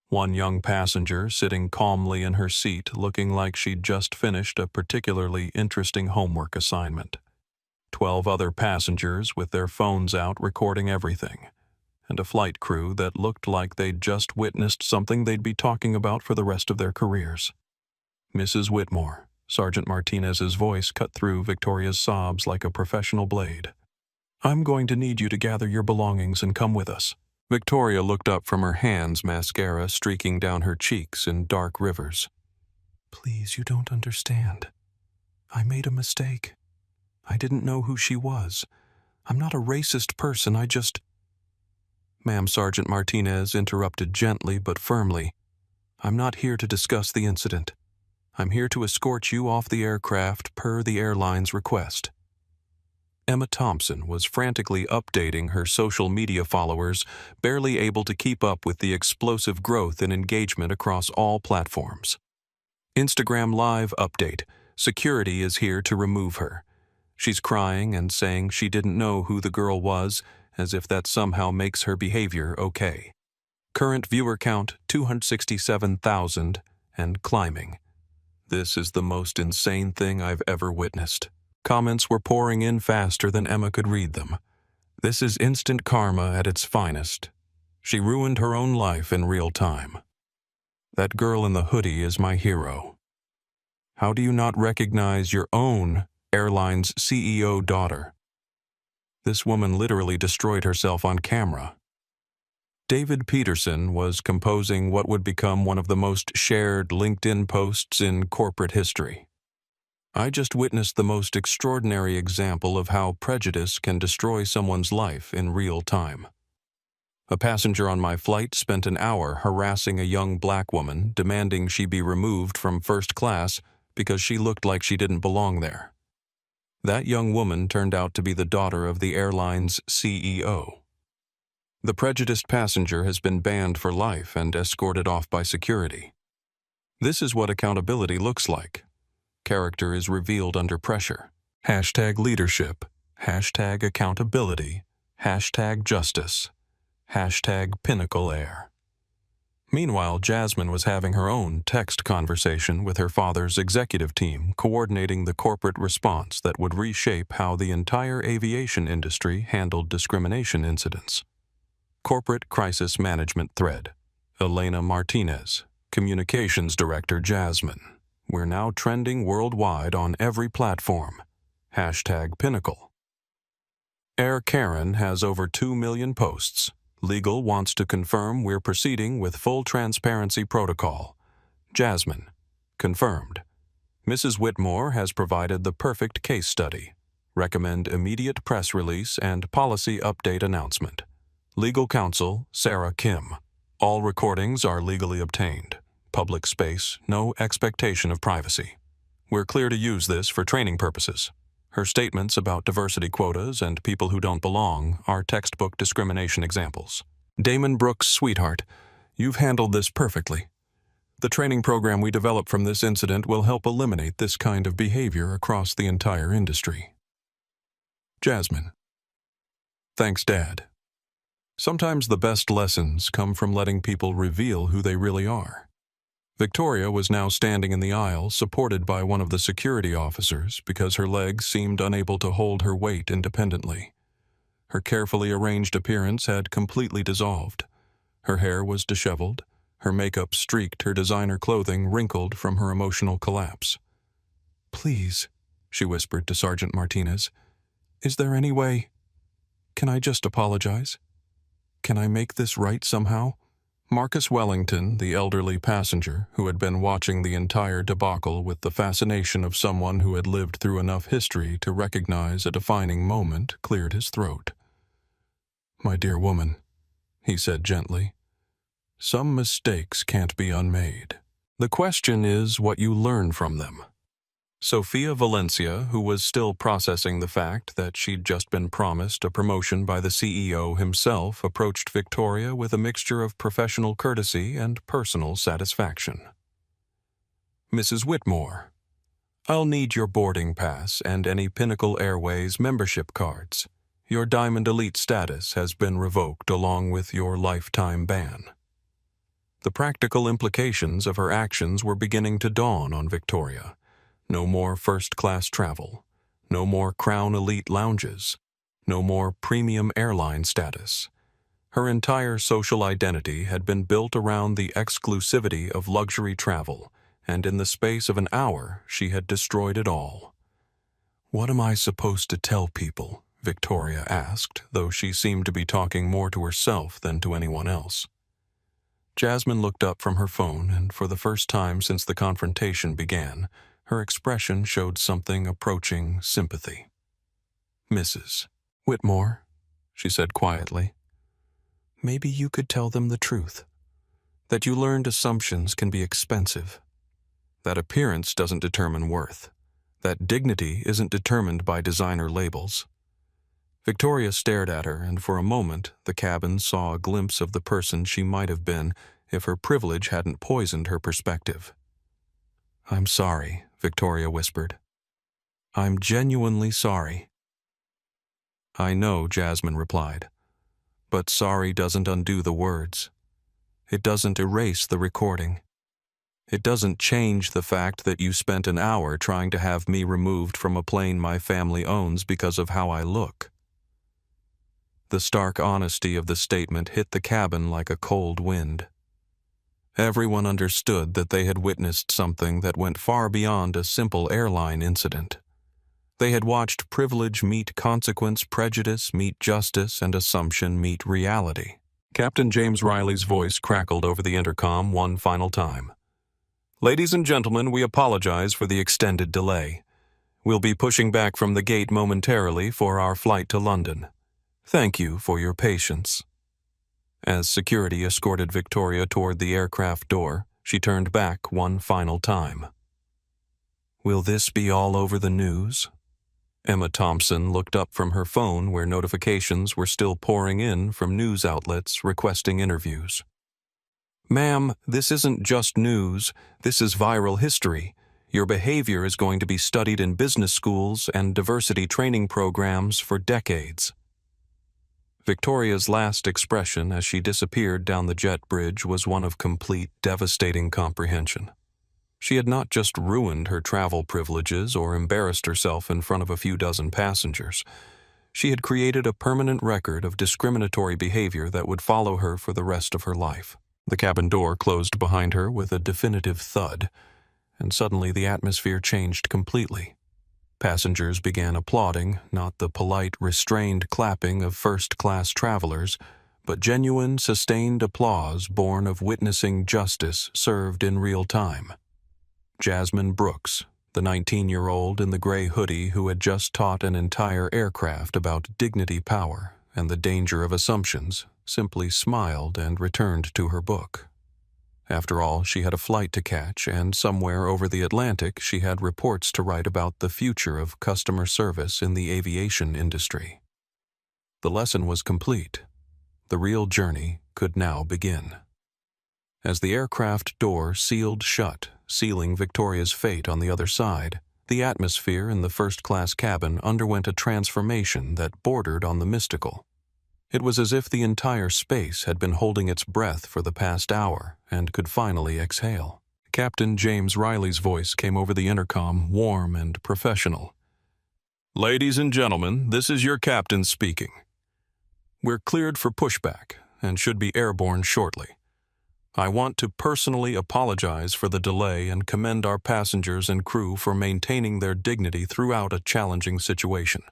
One young passenger sitting calmly in her seat looking like she'd just finished a particularly interesting homework assignment. 12 other passengers with their phones out recording everything, and a flight crew that looked like they'd just witnessed something they'd be talking about for the rest of their careers. Mrs. Whitmore, Sergeant Martinez's voice cut through Victoria's sobs like a professional blade. "I'm going to need you to gather your belongings and come with us." Victoria looked up from her hands, mascara streaking down her cheeks in dark rivers. "Please, you don't understand. I made a mistake. I didn't know who she was. I'm not a racist person, I just—" "Ma'am," Sergeant Martinez interrupted gently but firmly, "I'm not here to discuss the incident. I'm here to escort you off the aircraft per the airline's request." Emma Thompson was frantically updating her social media followers, barely able to keep up with the explosive growth in engagement across all platforms. Instagram Live update: security is here to remove her. She's crying and saying she didn't know who the girl was, as if that somehow makes her behavior okay. Current viewer count 267,000 and climbing. This is the most insane thing I've ever witnessed. Comments were pouring in faster than Emma could read them. This is instant karma at its finest. She ruined her own life in real time. That girl in the hoodie is my hero. How do you not recognize your own airline's CEO daughter? This woman literally destroyed herself on camera. David Peterson was composing what would become one of the most shared LinkedIn posts in corporate history. I just witnessed the most extraordinary example of how prejudice can destroy someone's life in real time. A passenger on my flight spent an hour harassing a young black woman, demanding she be removed from first class because she looked like she didn't belong there. That young woman turned out to be the daughter of the airline's CEO. The prejudiced passenger has been banned for life and escorted off by security. This is what accountability looks like. Character is revealed under pressure. #leadership, #accountability, #justice, #pinnacle air. Meanwhile, Jasmine was having her own text conversation with her father's executive team, coordinating the corporate response that would reshape how the entire aviation industry handled discrimination incidents. Corporate Crisis Management Thread. Elena Martinez, Communications Director Jasmine. We're now trending worldwide on every platform. #Pinnacle. Air Karen has over 2 million posts. Legal wants to confirm we're proceeding with full transparency protocol. Jasmine. Confirmed. Mrs. Whitmore has provided the perfect case study. Recommend immediate press release and policy update announcement. Legal counsel, Sarah Kim. All recordings are legally obtained. Public space, no expectation of privacy. We're clear to use this for training purposes. Her statements about diversity quotas and people who don't belong are textbook discrimination examples. Damon Brooks, sweetheart, you've handled this perfectly. The training program we developed from this incident will help eliminate this kind of behavior across the entire industry. Jasmine. Thanks, Dad. Sometimes the best lessons come from letting people reveal who they really are. Victoria was now standing in the aisle, supported by one of the security officers because her legs seemed unable to hold her weight independently. Her carefully arranged appearance had completely dissolved. Her hair was disheveled, her makeup streaked, her designer clothing wrinkled from her emotional collapse. "Please," she whispered to Sergeant Martinez, "is there any way? Can I just apologize? Can I make this right somehow?" Marcus Wellington, the elderly passenger, who had been watching the entire debacle with the fascination of someone who had lived through enough history to recognize a defining moment, cleared his throat. "My dear woman," he said gently, "some mistakes can't be unmade. The question is what you learn from them." Sophia Valencia, who was still processing the fact that she'd just been promised a promotion by the CEO himself, approached Victoria with a mixture of professional courtesy and personal satisfaction. "Mrs. Whitmore, I'll need your boarding pass and any Pinnacle Airways membership cards. Your Diamond Elite status has been revoked along with your lifetime ban." The practical implications of her actions were beginning to dawn on Victoria. No more first-class travel, no more Crown Elite lounges, no more premium airline status. Her entire social identity had been built around the exclusivity of luxury travel, and in the space of an hour she had destroyed it all. "What am I supposed to tell people?" Victoria asked, though she seemed to be talking more to herself than to anyone else. Jasmine looked up from her phone, and for the first time since the confrontation began, her expression showed something approaching sympathy. "Mrs. Whitmore," she said quietly, "maybe you could tell them the truth. That you learned assumptions can be expensive. That appearance doesn't determine worth. That dignity isn't determined by designer labels." Victoria stared at her, and for a moment the cabin saw a glimpse of the person she might have been if her privilege hadn't poisoned her perspective. "I'm sorry," Victoria whispered. "I'm genuinely sorry." "I know," Jasmine replied, "but sorry doesn't undo the words. It doesn't erase the recording. It doesn't change the fact that you spent an hour trying to have me removed from a plane my family owns because of how I look." The stark honesty of the statement hit the cabin like a cold wind. Everyone understood that they had witnessed something that went far beyond a simple airline incident. They had watched privilege meet consequence, prejudice meet justice, and assumption meet reality. Captain James Riley's voice crackled over the intercom one final time. "Ladies and gentlemen, we apologize for the extended delay. We'll be pushing back from the gate momentarily for our flight to London. Thank you for your patience." As security escorted Victoria toward the aircraft door, she turned back one final time. "Will this be all over the news?" Emma Thompson looked up from her phone where notifications were still pouring in from news outlets requesting interviews. "Ma'am, this isn't just news. This is viral history. Your behavior is going to be studied in business schools and diversity training programs for decades." Victoria's last expression as she disappeared down the jet bridge was one of complete, devastating comprehension. She had not just ruined her travel privileges or embarrassed herself in front of a few dozen passengers. She had created a permanent record of discriminatory behavior that would follow her for the rest of her life. The cabin door closed behind her with a definitive thud, and suddenly the atmosphere changed completely. Passengers began applauding, not the polite, restrained clapping of first-class travelers, but genuine, sustained applause born of witnessing justice served in real time. Jasmine Brooks, the 19-year-old in the gray hoodie who had just taught an entire aircraft about dignity, power, and the danger of assumptions, simply smiled and returned to her book. After all, she had a flight to catch, and somewhere over the Atlantic she had reports to write about the future of customer service in the aviation industry. The lesson was complete. The real journey could now begin. As the aircraft door sealed shut, sealing Victoria's fate on the other side, the atmosphere in the first-class cabin underwent a transformation that bordered on the mystical. It was as if the entire space had been holding its breath for the past hour and could finally exhale. Captain James Riley's voice came over the intercom, warm and professional. "Ladies and gentlemen, this is your captain speaking. We're cleared for pushback, and should be airborne shortly. I want to personally apologize for the delay and commend our passengers and crew for maintaining their dignity throughout a challenging situation.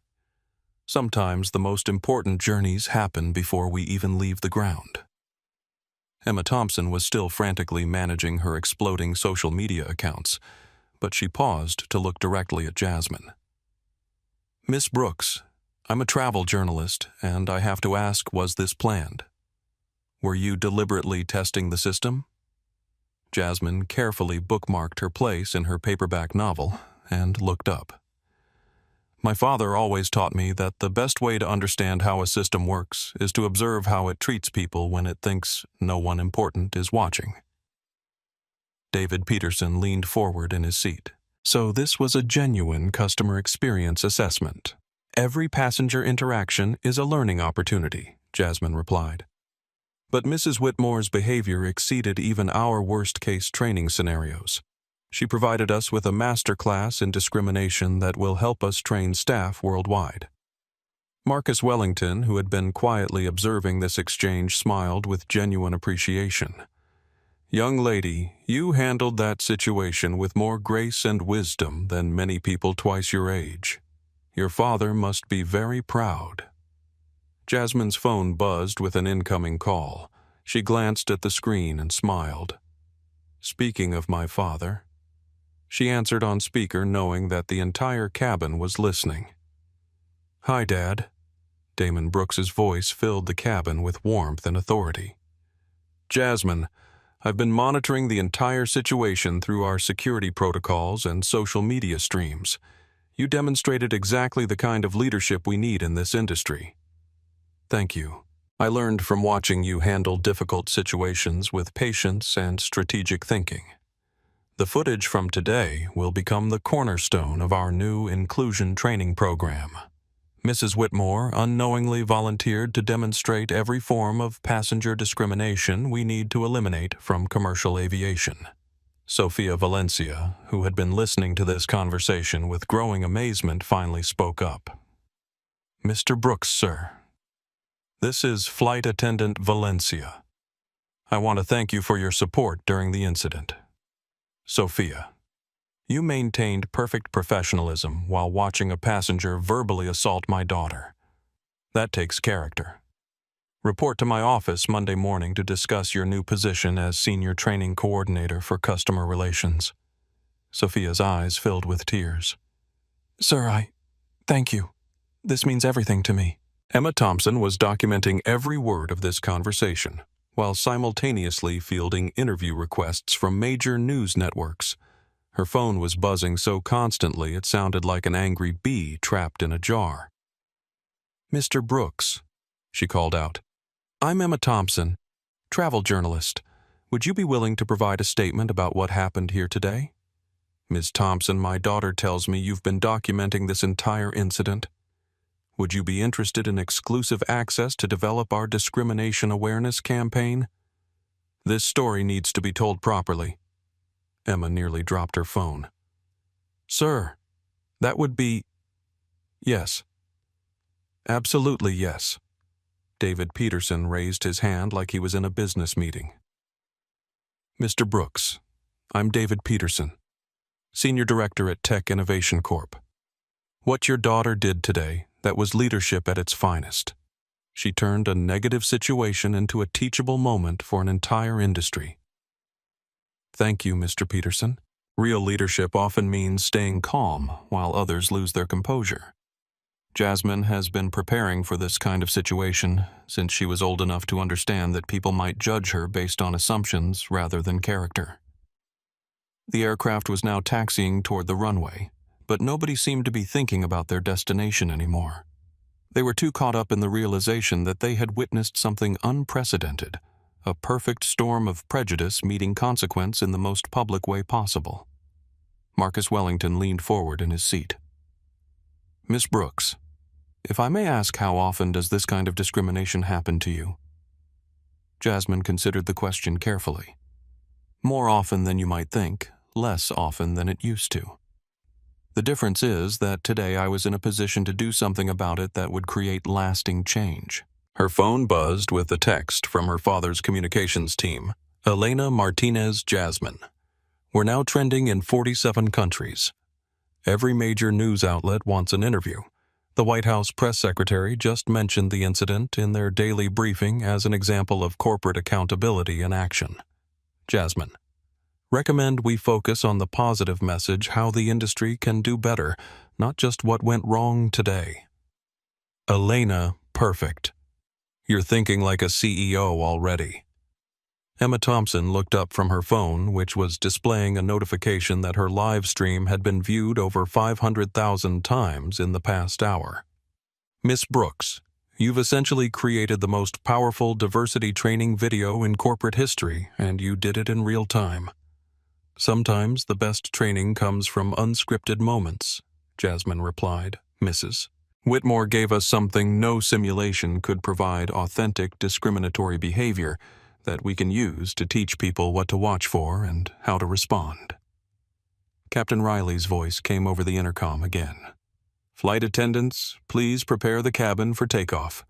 Sometimes the most important journeys happen before we even leave the ground. Emma Thompson was still frantically managing her exploding social media accounts, but she paused to look directly at Jasmine. "Miss Brooks, I'm a travel journalist, and I have to ask, was this planned? Were you deliberately testing the system?" Jasmine carefully bookmarked her place in her paperback novel and looked up. "My father always taught me that the best way to understand how a system works is to observe how it treats people when it thinks no one important is watching." David Peterson leaned forward in his seat. "So this was a genuine customer experience assessment. Every passenger interaction is a learning opportunity," Jasmine replied. "But Mrs. Whitmore's behavior exceeded even our worst-case training scenarios. She provided us with a master class in discrimination that will help us train staff worldwide." Marcus Wellington, who had been quietly observing this exchange, smiled with genuine appreciation. "Young lady, you handled that situation with more grace and wisdom than many people twice your age. Your father must be very proud." Jasmine's phone buzzed with an incoming call. She glanced at the screen and smiled. "Speaking of my father," she answered on speaker, knowing that the entire cabin was listening. "Hi, Dad." Damon Brooks's voice filled the cabin with warmth and authority. "Jasmine, I've been monitoring the entire situation through our security protocols and social media streams. You demonstrated exactly the kind of leadership we need in this industry." "Thank you. I learned from watching you handle difficult situations with patience and strategic thinking. The footage from today will become the cornerstone of our new inclusion training program. Mrs. Whitmore unknowingly volunteered to demonstrate every form of passenger discrimination we need to eliminate from commercial aviation." Sophia Valencia, who had been listening to this conversation with growing amazement, finally spoke up. "Mr. Brooks, sir. This is Flight Attendant Valencia. I want to thank you for your support during the incident. Sophia, you maintained perfect professionalism while watching a passenger verbally assault my daughter. That takes character. Report to my office Monday morning to discuss your new position as Senior Training Coordinator for Customer Relations." Sophia's eyes filled with tears. "Sir, thank you. This means everything to me." Emma Thompson was documenting every word of this conversation, while simultaneously fielding interview requests from major news networks. Her phone was buzzing so constantly it sounded like an angry bee trapped in a jar. "Mr. Brooks," she called out, "I'm Emma Thompson, travel journalist. Would you be willing to provide a statement about what happened here today? Ms. Thompson, my daughter tells me you've been documenting this entire incident. Would you be interested in exclusive access to develop our discrimination awareness campaign? This story needs to be told properly." Emma nearly dropped her phone. "Sir, that would be... Yes. Absolutely yes." David Peterson raised his hand like he was in a business meeting. "Mr. Brooks, I'm David Peterson, Senior Director at Tech Innovation Corp. What your daughter did today, that was leadership at its finest. She turned a negative situation into a teachable moment for an entire industry." "Thank you, Mr. Peterson. Real leadership often means staying calm while others lose their composure. Jasmine has been preparing for this kind of situation since she was old enough to understand that people might judge her based on assumptions rather than character." The aircraft was now taxiing toward the runway, but nobody seemed to be thinking about their destination anymore. They were too caught up in the realization that they had witnessed something unprecedented, a perfect storm of prejudice meeting consequence in the most public way possible. Marcus Wellington leaned forward in his seat. "Miss Brooks, if I may ask, how often does this kind of discrimination happen to you?" Jasmine considered the question carefully. "More often than you might think, less often than it used to. The difference is that today I was in a position to do something about it that would create lasting change." Her phone buzzed with a text from her father's communications team. Elena Martinez Jasmine. We're now trending in 47 countries. Every major news outlet wants an interview. The White House press secretary just mentioned the incident in their daily briefing as an example of corporate accountability in action. Jasmine. Recommend we focus on the positive message, how the industry can do better, not just what went wrong today. Elena, perfect. You're thinking like a CEO already. Emma Thompson looked up from her phone, which was displaying a notification that her live stream had been viewed over 500,000 times in the past hour. Miss Brooks, you've essentially created the most powerful diversity training video in corporate history, and you did it in real time. Sometimes the best training comes from unscripted moments, Jasmine replied, Mrs. Whitmore gave us something no simulation could provide: authentic discriminatory behavior that we can use to teach people what to watch for and how to respond. Captain Riley's voice came over the intercom again. Flight attendants, please prepare the cabin for takeoff.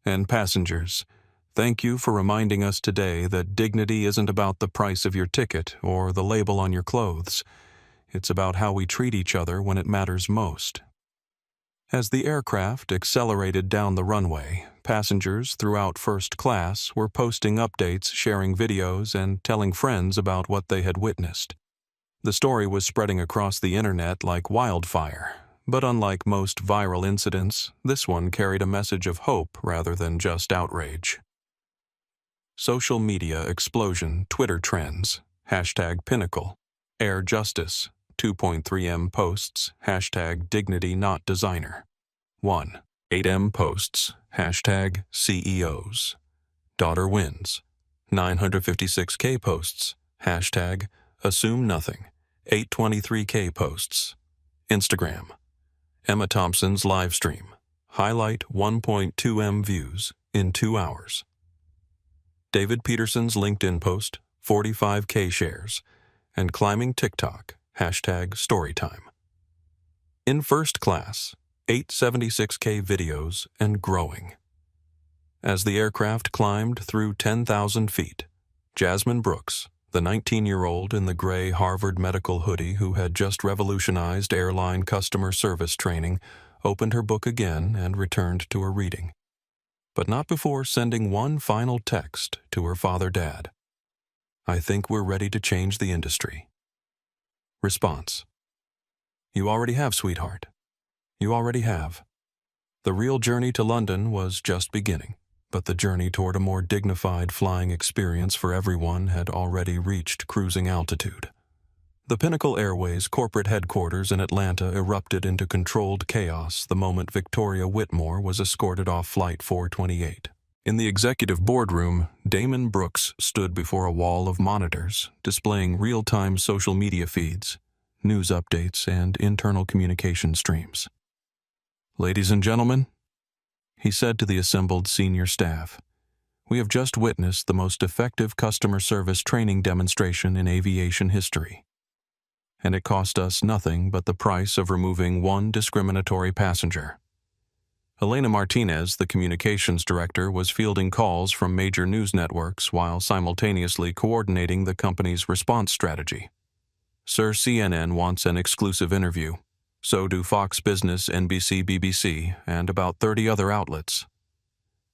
And passengers, thank you for reminding us today that dignity isn't about the price of your ticket or the label on your clothes. It's about how we treat each other when it matters most. As the aircraft accelerated down the runway, passengers throughout first class were posting updates, sharing videos, and telling friends about what they had witnessed. The story was spreading across the internet like wildfire, but unlike most viral incidents, this one carried a message of hope rather than just outrage. Social media explosion, Twitter trends, #Pinnacle, Air Justice, 2.3M posts, #Dignity Not Designer. 1. 8M posts, #CEOs. Daughter wins. 956K posts, #Assume Nothing. 823K posts. Instagram. Emma Thompson's live stream. Highlight 1.2M views in 2 hours. David Peterson's LinkedIn post, 45K shares. And climbing TikTok, #Storytime. In first class, 876K videos and growing. As the aircraft climbed through 10,000 feet, Jasmine Brooks, the 19-year-old in the gray Harvard medical hoodie who had just revolutionized airline customer service training, opened her book again and returned to her reading. But not before sending one final text to her father-dad. I think we're ready to change the industry. Response. You already have, sweetheart. You already have. The real journey to London was just beginning, but the journey toward a more dignified flying experience for everyone had already reached cruising altitude. The Pinnacle Airways corporate headquarters in Atlanta erupted into controlled chaos the moment Victoria Whitmore was escorted off Flight 428. In the executive boardroom, Damon Brooks stood before a wall of monitors, displaying real-time social media feeds, news updates, and internal communication streams. Ladies and gentlemen, he said to the assembled senior staff, we have just witnessed the most effective customer service training demonstration in aviation history. And it cost us nothing but the price of removing one discriminatory passenger. Elena Martinez, the communications director, was fielding calls from major news networks while simultaneously coordinating the company's response strategy. Sir, CNN wants an exclusive interview. So do Fox Business, NBC, BBC, and about 30 other outlets.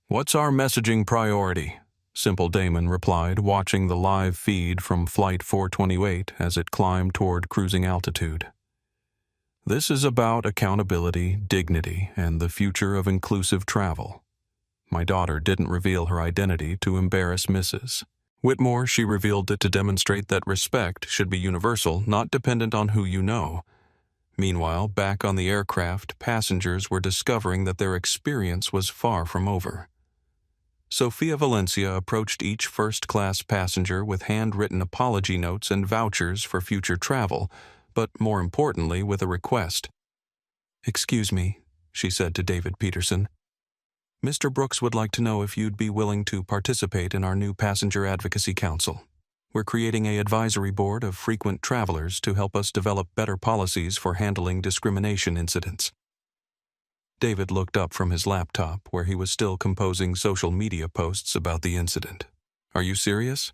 What's our messaging priority? Simple Damon replied, watching the live feed from Flight 428 as it climbed toward cruising altitude. This is about accountability, dignity, and the future of inclusive travel. My daughter didn't reveal her identity to embarrass Mrs. Whitmore. She revealed it to demonstrate that respect should be universal, not dependent on who you know. Meanwhile, back on the aircraft, passengers were discovering that their experience was far from over. Sophia Valencia approached each first-class passenger with handwritten apology notes and vouchers for future travel, but more importantly with a request. Excuse me, she said to David Peterson. Mr. Brooks would like to know if you'd be willing to participate in our new Passenger Advocacy Council. We're creating an advisory board of frequent travelers to help us develop better policies for handling discrimination incidents. David looked up from his laptop, where he was still composing social media posts about the incident. Are you serious?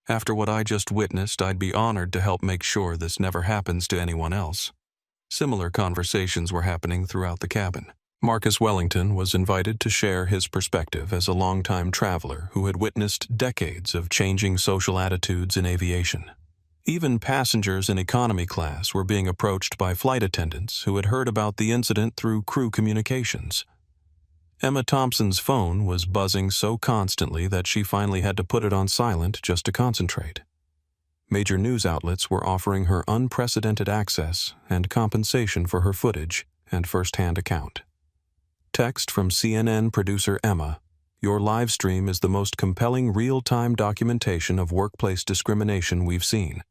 After what I just witnessed, I'd be honored to help make sure this never happens to anyone else. Similar conversations were happening throughout the cabin. Marcus Wellington was invited to share his perspective as a longtime traveler who had witnessed decades of changing social attitudes in aviation. Even passengers in economy class were being approached by flight attendants who had heard about the incident through crew communications. Emma Thompson's phone was buzzing so constantly that she finally had to put it on silent just to concentrate. Major news outlets were offering her unprecedented access and compensation for her footage and first-hand account. Text from CNN producer Emma: "Your live stream is the most compelling real-time documentation of workplace discrimination we've seen.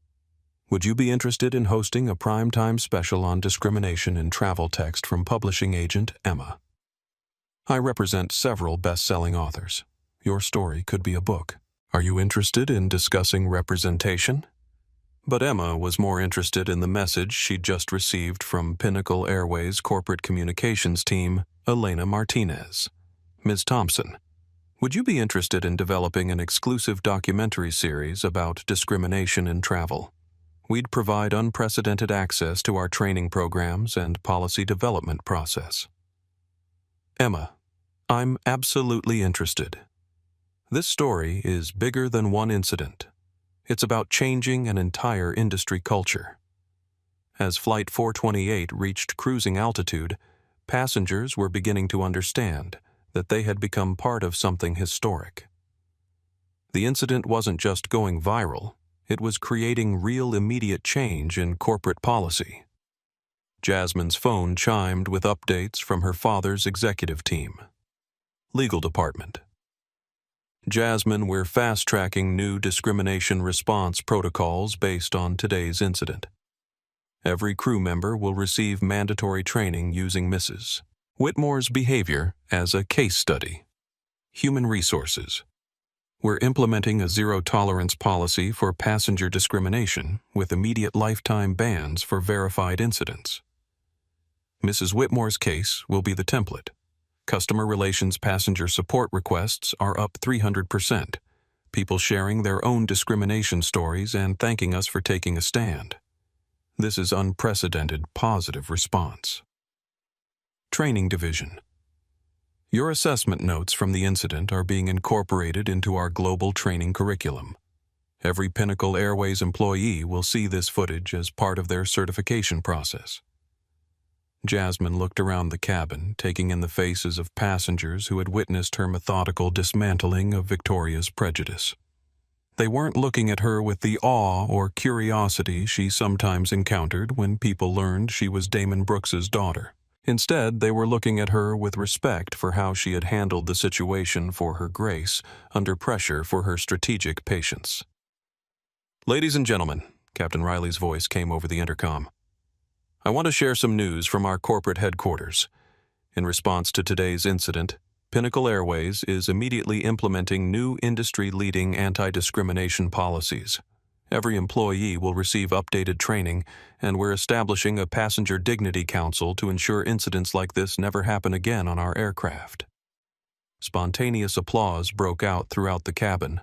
Would you be interested in hosting a prime-time special on discrimination in travel?" Text from publishing agent Emma: "I represent several best-selling authors. Your story could be a book. Are you interested in discussing representation?" But Emma was more interested in the message she'd just received from Pinnacle Airways corporate communications team, Elena Martinez. "Ms. Thompson, would you be interested in developing an exclusive documentary series about discrimination in travel? We'd provide unprecedented access to our training programs and policy development process." Emma: "I'm absolutely interested. This story is bigger than one incident. It's about changing an entire industry culture." As Flight 428 reached cruising altitude, passengers were beginning to understand that they had become part of something historic. The incident wasn't just going viral, it was creating real immediate change in corporate policy. Jasmine's phone chimed with updates from her father's executive team. Legal department: "Jasmine, we're fast-tracking new discrimination response protocols based on today's incident. Every crew member will receive mandatory training using Mrs. Whitmore's behavior as a case study." Human resources: "We're implementing a zero-tolerance policy for passenger discrimination with immediate lifetime bans for verified incidents. Mrs. Whitmore's case will be the template. Customer relations passenger support requests are up 300%. People sharing their own discrimination stories and thanking us for taking a stand. This is unprecedented positive response." Training division: "Your assessment notes from the incident are being incorporated into our global training curriculum. Every Pinnacle Airways employee will see this footage as part of their certification process." Jasmine looked around the cabin, taking in the faces of passengers who had witnessed her methodical dismantling of Victoria's prejudice. They weren't looking at her with the awe or curiosity she sometimes encountered when people learned she was Damon Brooks's daughter. Instead, they were looking at her with respect for how she had handled the situation, for her grace under pressure, for her strategic patience. "Ladies and gentlemen," Captain Riley's voice came over the intercom, "I want to share some news from our corporate headquarters. In response to today's incident, Pinnacle Airways is immediately implementing new industry-leading anti-discrimination policies. Every employee will receive updated training, and we're establishing a passenger dignity council to ensure incidents like this never happen again on our aircraft." Spontaneous applause broke out throughout the cabin,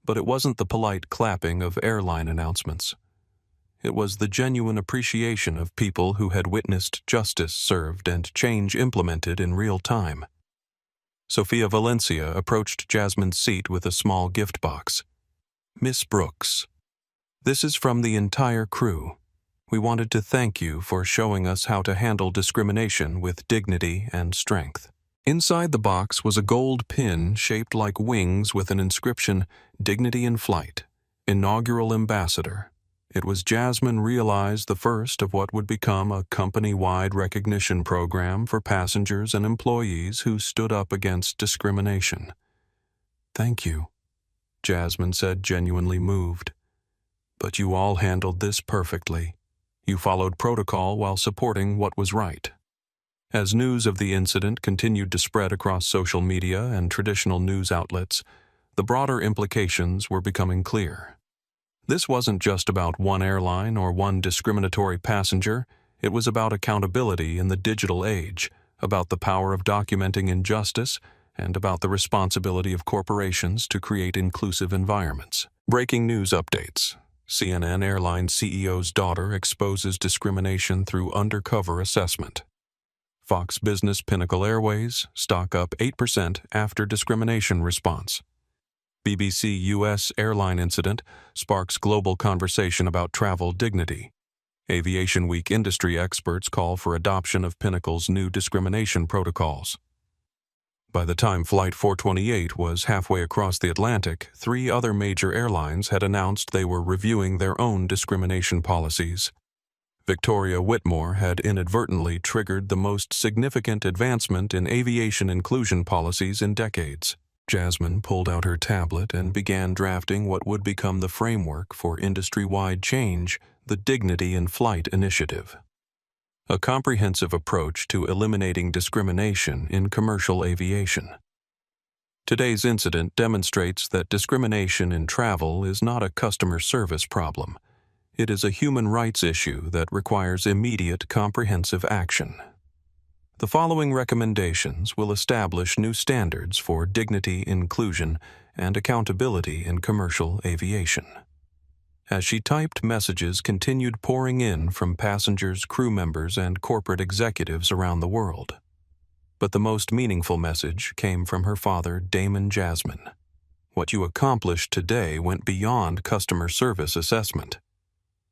but it wasn't the polite clapping of airline announcements. It was the genuine appreciation of people who had witnessed justice served and change implemented in real time. Sophia Valencia approached Jasmine's seat with a small gift box. "Miss Brooks, this is from the entire crew. We wanted to thank you for showing us how to handle discrimination with dignity and strength." Inside the box was a gold pin shaped like wings with an inscription, "Dignity in Flight, Inaugural Ambassador." It was Jasmine realized the first of what would become a company-wide recognition program for passengers and employees who stood up against discrimination. "Thank you," Jasmine said, genuinely moved. "But you all handled this perfectly. You followed protocol while supporting what was right." As news of the incident continued to spread across social media and traditional news outlets, the broader implications were becoming clear. This wasn't just about one airline or one discriminatory passenger. It was about accountability in the digital age, about the power of documenting injustice and about the responsibility of corporations to create inclusive environments. Breaking news updates. CNN Airline CEO's daughter exposes discrimination through undercover assessment. Fox Business Pinnacle Airways, stock up 8% after discrimination response. BBC U.S. airline incident sparks global conversation about travel dignity. Aviation Week industry experts call for adoption of Pinnacle's new discrimination protocols. By the time Flight 428 was halfway across the Atlantic, 3 other major airlines had announced they were reviewing their own discrimination policies. Victoria Whitmore had inadvertently triggered the most significant advancement in aviation inclusion policies in decades. Jasmine pulled out her tablet and began drafting what would become the framework for industry-wide change, the Dignity in Flight Initiative. A comprehensive approach to eliminating discrimination in commercial aviation. Today's incident demonstrates that discrimination in travel is not a customer service problem. It is a human rights issue that requires immediate, comprehensive action. The following recommendations will establish new standards for dignity, inclusion, and accountability in commercial aviation. As she typed, messages continued pouring in from passengers, crew members, and corporate executives around the world. But the most meaningful message came from her father, Damon Jasmine. What you accomplished today went beyond customer service assessment.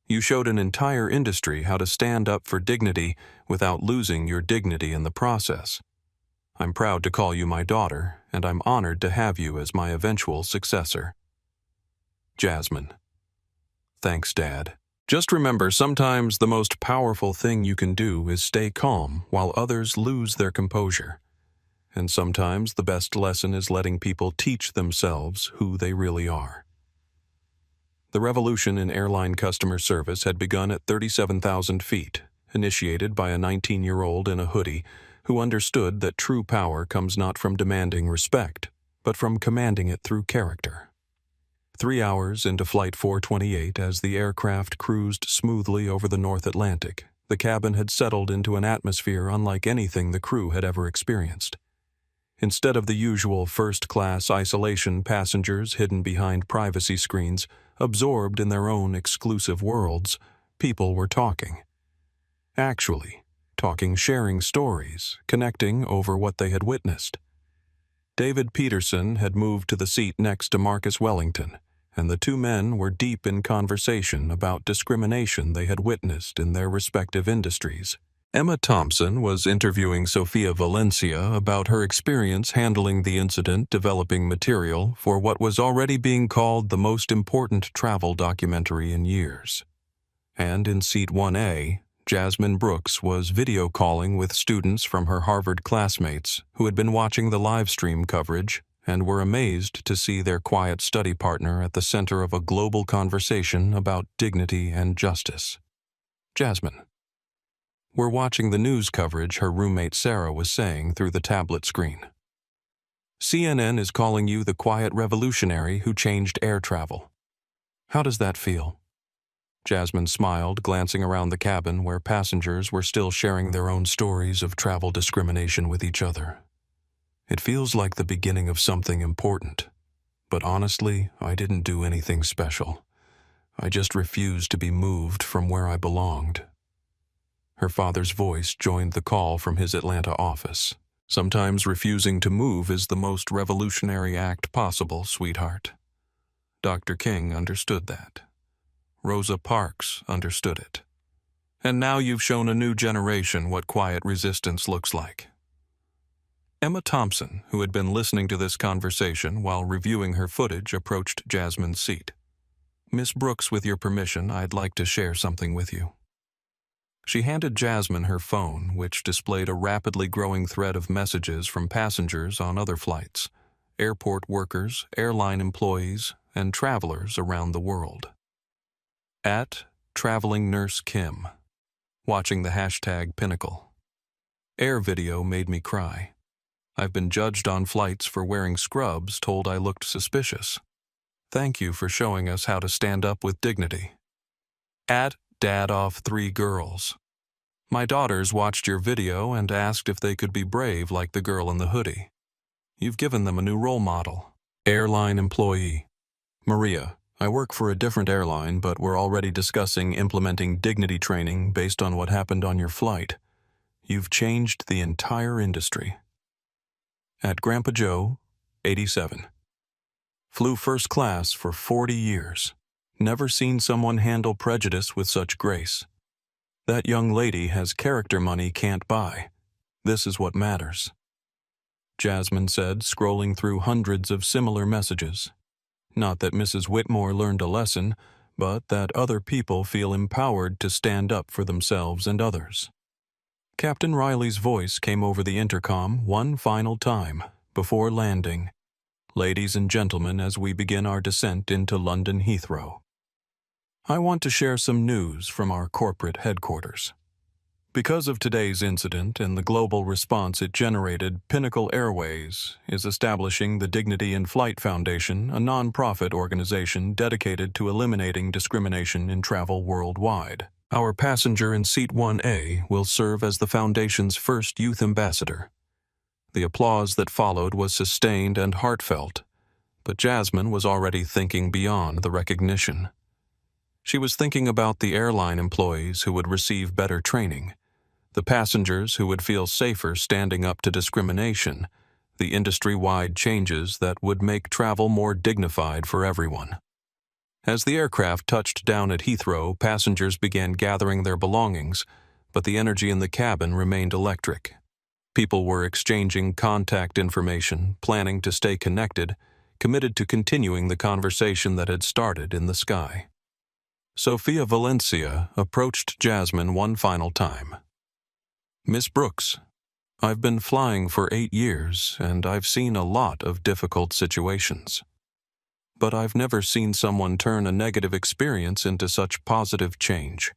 You showed an entire industry how to stand up for dignity without losing your dignity in the process. I'm proud to call you my daughter, and I'm honored to have you as my eventual successor. Jasmine. Thanks, Dad. Just remember, sometimes the most powerful thing you can do is stay calm while others lose their composure. And sometimes the best lesson is letting people teach themselves who they really are. The revolution in airline customer service had begun at 37,000 feet, initiated by a 19-year-old in a hoodie who understood that true power comes not from demanding respect, but from commanding it through character. 3 hours into Flight 428, as the aircraft cruised smoothly over the North Atlantic, the cabin had settled into an atmosphere unlike anything the crew had ever experienced. Instead of the usual first-class isolation, passengers hidden behind privacy screens, absorbed in their own exclusive worlds, people were talking. Actually, talking, sharing stories, connecting over what they had witnessed. David Peterson had moved to the seat next to Marcus Wellington, and the 2 men were deep in conversation about discrimination they had witnessed in their respective industries. Emma Thompson was interviewing Sofia Valencia about her experience handling the incident, developing material for what was already being called the most important travel documentary in years. And in Seat 1A, Jasmine Brooks was video calling with students from her Harvard classmates who had been watching the live stream coverage and were amazed to see their quiet study partner at the center of a global conversation about dignity and justice. Jasmine. We're watching the news coverage, her roommate Sarah was saying through the tablet screen. CNN is calling you the quiet revolutionary who changed air travel. How does that feel? Jasmine smiled, glancing around the cabin where passengers were still sharing their own stories of travel discrimination with each other. It feels like the beginning of something important. But honestly, I didn't do anything special. I just refused to be moved from where I belonged. Her father's voice joined the call from his Atlanta office. Sometimes refusing to move is the most revolutionary act possible, sweetheart. Dr. King understood that. Rosa Parks understood it. And now you've shown a new generation what quiet resistance looks like. Emma Thompson, who had been listening to this conversation while reviewing her footage, approached Jasmine's seat. Miss Brooks, with your permission, I'd like to share something with you. She handed Jasmine her phone, which displayed a rapidly growing thread of messages from passengers on other flights, airport workers, airline employees, and travelers around the world. At Traveling Nurse Kim. Watching the hashtag Pinnacle. Air video made me cry. I've been judged on flights for wearing scrubs, told I looked suspicious. Thank you for showing us how to stand up with dignity. At Dad off 3 girls. My daughters watched your video and asked if they could be brave like the girl in the hoodie. You've given them a new role model. Airline employee. Maria, I work for a different airline, but we're already discussing implementing dignity training based on what happened on your flight. You've changed the entire industry. At Grandpa Joe, 87. Flew first class for 40 years. Never seen someone handle prejudice with such grace. That young lady has character money can't buy. This is what matters. Jasmine said, scrolling through hundreds of similar messages. Not that Mrs. Whitmore learned a lesson, but that other people feel empowered to stand up for themselves and others. Captain Riley's voice came over the intercom one final time before landing. Ladies and gentlemen, as we begin our descent into London Heathrow. I want to share some news from our corporate headquarters. Because of today's incident and the global response it generated, Pinnacle Airways is establishing the Dignity in Flight Foundation, a non-profit organization dedicated to eliminating discrimination in travel worldwide. Our passenger in Seat 1A will serve as the Foundation's first youth ambassador. The applause that followed was sustained and heartfelt, but Jasmine was already thinking beyond the recognition. She was thinking about the airline employees who would receive better training, the passengers who would feel safer standing up to discrimination, the industry-wide changes that would make travel more dignified for everyone. As the aircraft touched down at Heathrow, passengers began gathering their belongings, but the energy in the cabin remained electric. People were exchanging contact information, planning to stay connected, committed to continuing the conversation that had started in the sky. Sophia Valencia approached Jasmine one final time. Miss Brooks, I've been flying for 8 years, and I've seen a lot of difficult situations. But I've never seen someone turn a negative experience into such positive change.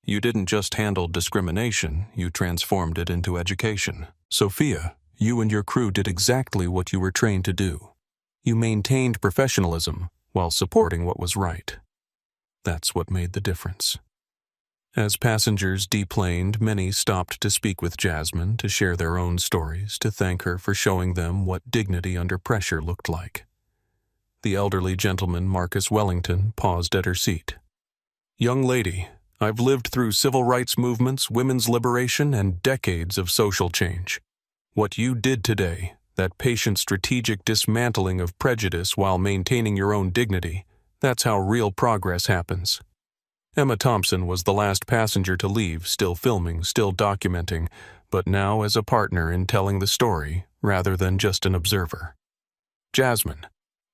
You didn't just handle discrimination, you transformed it into education. Sophia, you and your crew did exactly what you were trained to do. You maintained professionalism while supporting what was right. That's what made the difference. As passengers deplaned, many stopped to speak with Jasmine, to share their own stories, to thank her for showing them what dignity under pressure looked like. The elderly gentleman, Marcus Wellington, paused at her seat. Young lady, I've lived through civil rights movements, women's liberation, and decades of social change. What you did today, that patient strategic dismantling of prejudice while maintaining your own dignity, that's how real progress happens. Emma Thompson was the last passenger to leave, still filming, still documenting, but now as a partner in telling the story rather than just an observer. Jasmine,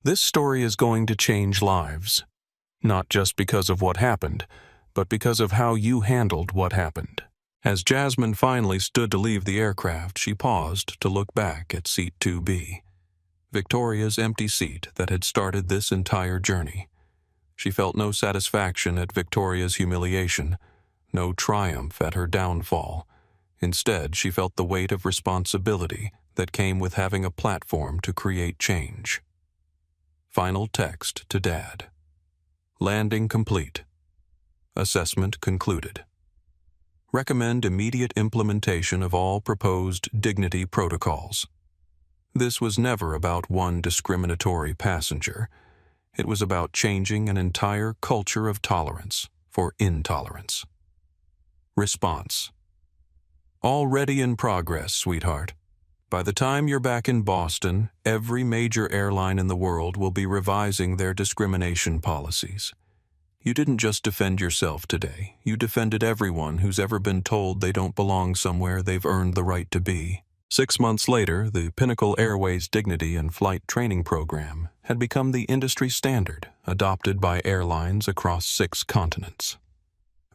this story is going to change lives, not just because of what happened, but because of how you handled what happened. As Jasmine finally stood to leave the aircraft, she paused to look back at Seat 2B, Victoria's empty seat that had started this entire journey. She felt no satisfaction at Victoria's humiliation, no triumph at her downfall. Instead, she felt the weight of responsibility that came with having a platform to create change. Final text to Dad. Landing complete. Assessment concluded. Recommend immediate implementation of all proposed dignity protocols. This was never about one discriminatory passenger. It was about changing an entire culture of tolerance for intolerance. Response. Already in progress, sweetheart. By the time you're back in Boston, every major airline in the world will be revising their discrimination policies. You didn't just defend yourself today. You defended everyone who's ever been told they don't belong somewhere they've earned the right to be. 6 months later, the Pinnacle Airways Dignity and Flight Training Program had become the industry standard, adopted by airlines across 6 continents.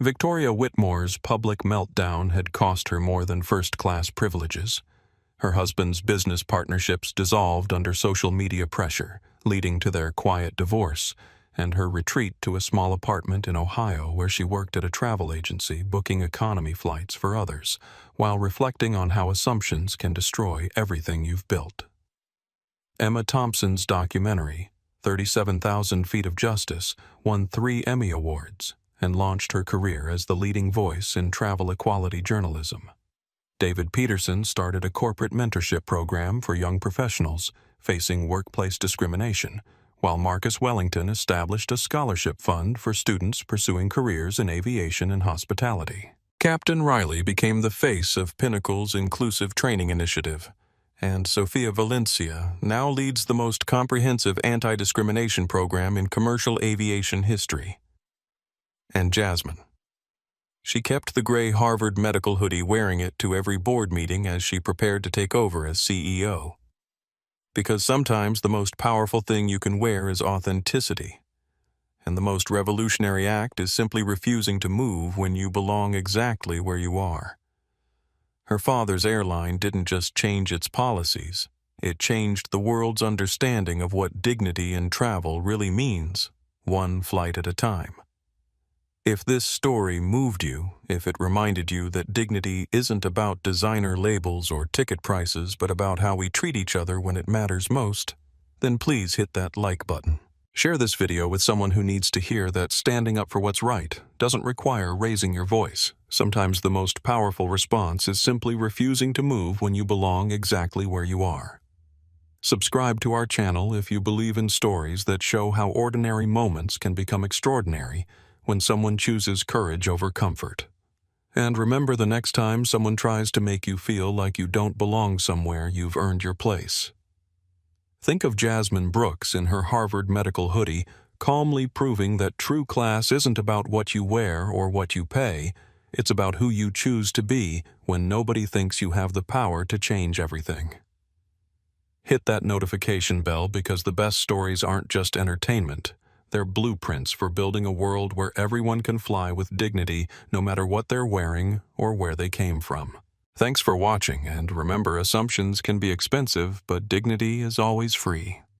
Victoria Whitmore's public meltdown had cost her more than first-class privileges. Her husband's business partnerships dissolved under social media pressure, leading to their quiet divorce, and her retreat to a small apartment in Ohio where she worked at a travel agency booking economy flights for others, while reflecting on how assumptions can destroy everything you've built. Emma Thompson's documentary, 37,000 Feet of Justice, won 3 Emmy Awards, and launched her career as the leading voice in travel equality journalism. David Peterson started a corporate mentorship program for young professionals facing workplace discrimination, while Marcus Wellington established a scholarship fund for students pursuing careers in aviation and hospitality. Captain Riley became the face of Pinnacle's Inclusive Training Initiative, and Sofia Valencia now leads the most comprehensive anti-discrimination program in commercial aviation history. And Jasmine. She kept the gray Harvard medical hoodie, wearing it to every board meeting as she prepared to take over as CEO. Because sometimes the most powerful thing you can wear is authenticity, and the most revolutionary act is simply refusing to move when you belong exactly where you are. Her father's airline didn't just change its policies, it changed the world's understanding of what dignity in travel really means, one flight at a time. If this story moved you, if it reminded you that dignity isn't about designer labels or ticket prices, but about how we treat each other when it matters most, then please hit that like button. Share this video with someone who needs to hear that standing up for what's right doesn't require raising your voice. Sometimes the most powerful response is simply refusing to move when you belong exactly where you are. Subscribe to our channel if you believe in stories that show how ordinary moments can become extraordinary when someone chooses courage over comfort. And remember, the next time someone tries to make you feel like you don't belong somewhere, you've earned your place. Think of Jasmine Brooks in her Harvard medical hoodie, calmly proving that true class isn't about what you wear or what you pay, it's about who you choose to be when nobody thinks you have the power to change everything. Hit that notification bell, because the best stories aren't just entertainment. They're blueprints for building a world where everyone can fly with dignity, no matter what they're wearing or where they came from. Thanks for watching, and remember, assumptions can be expensive, but dignity is always free.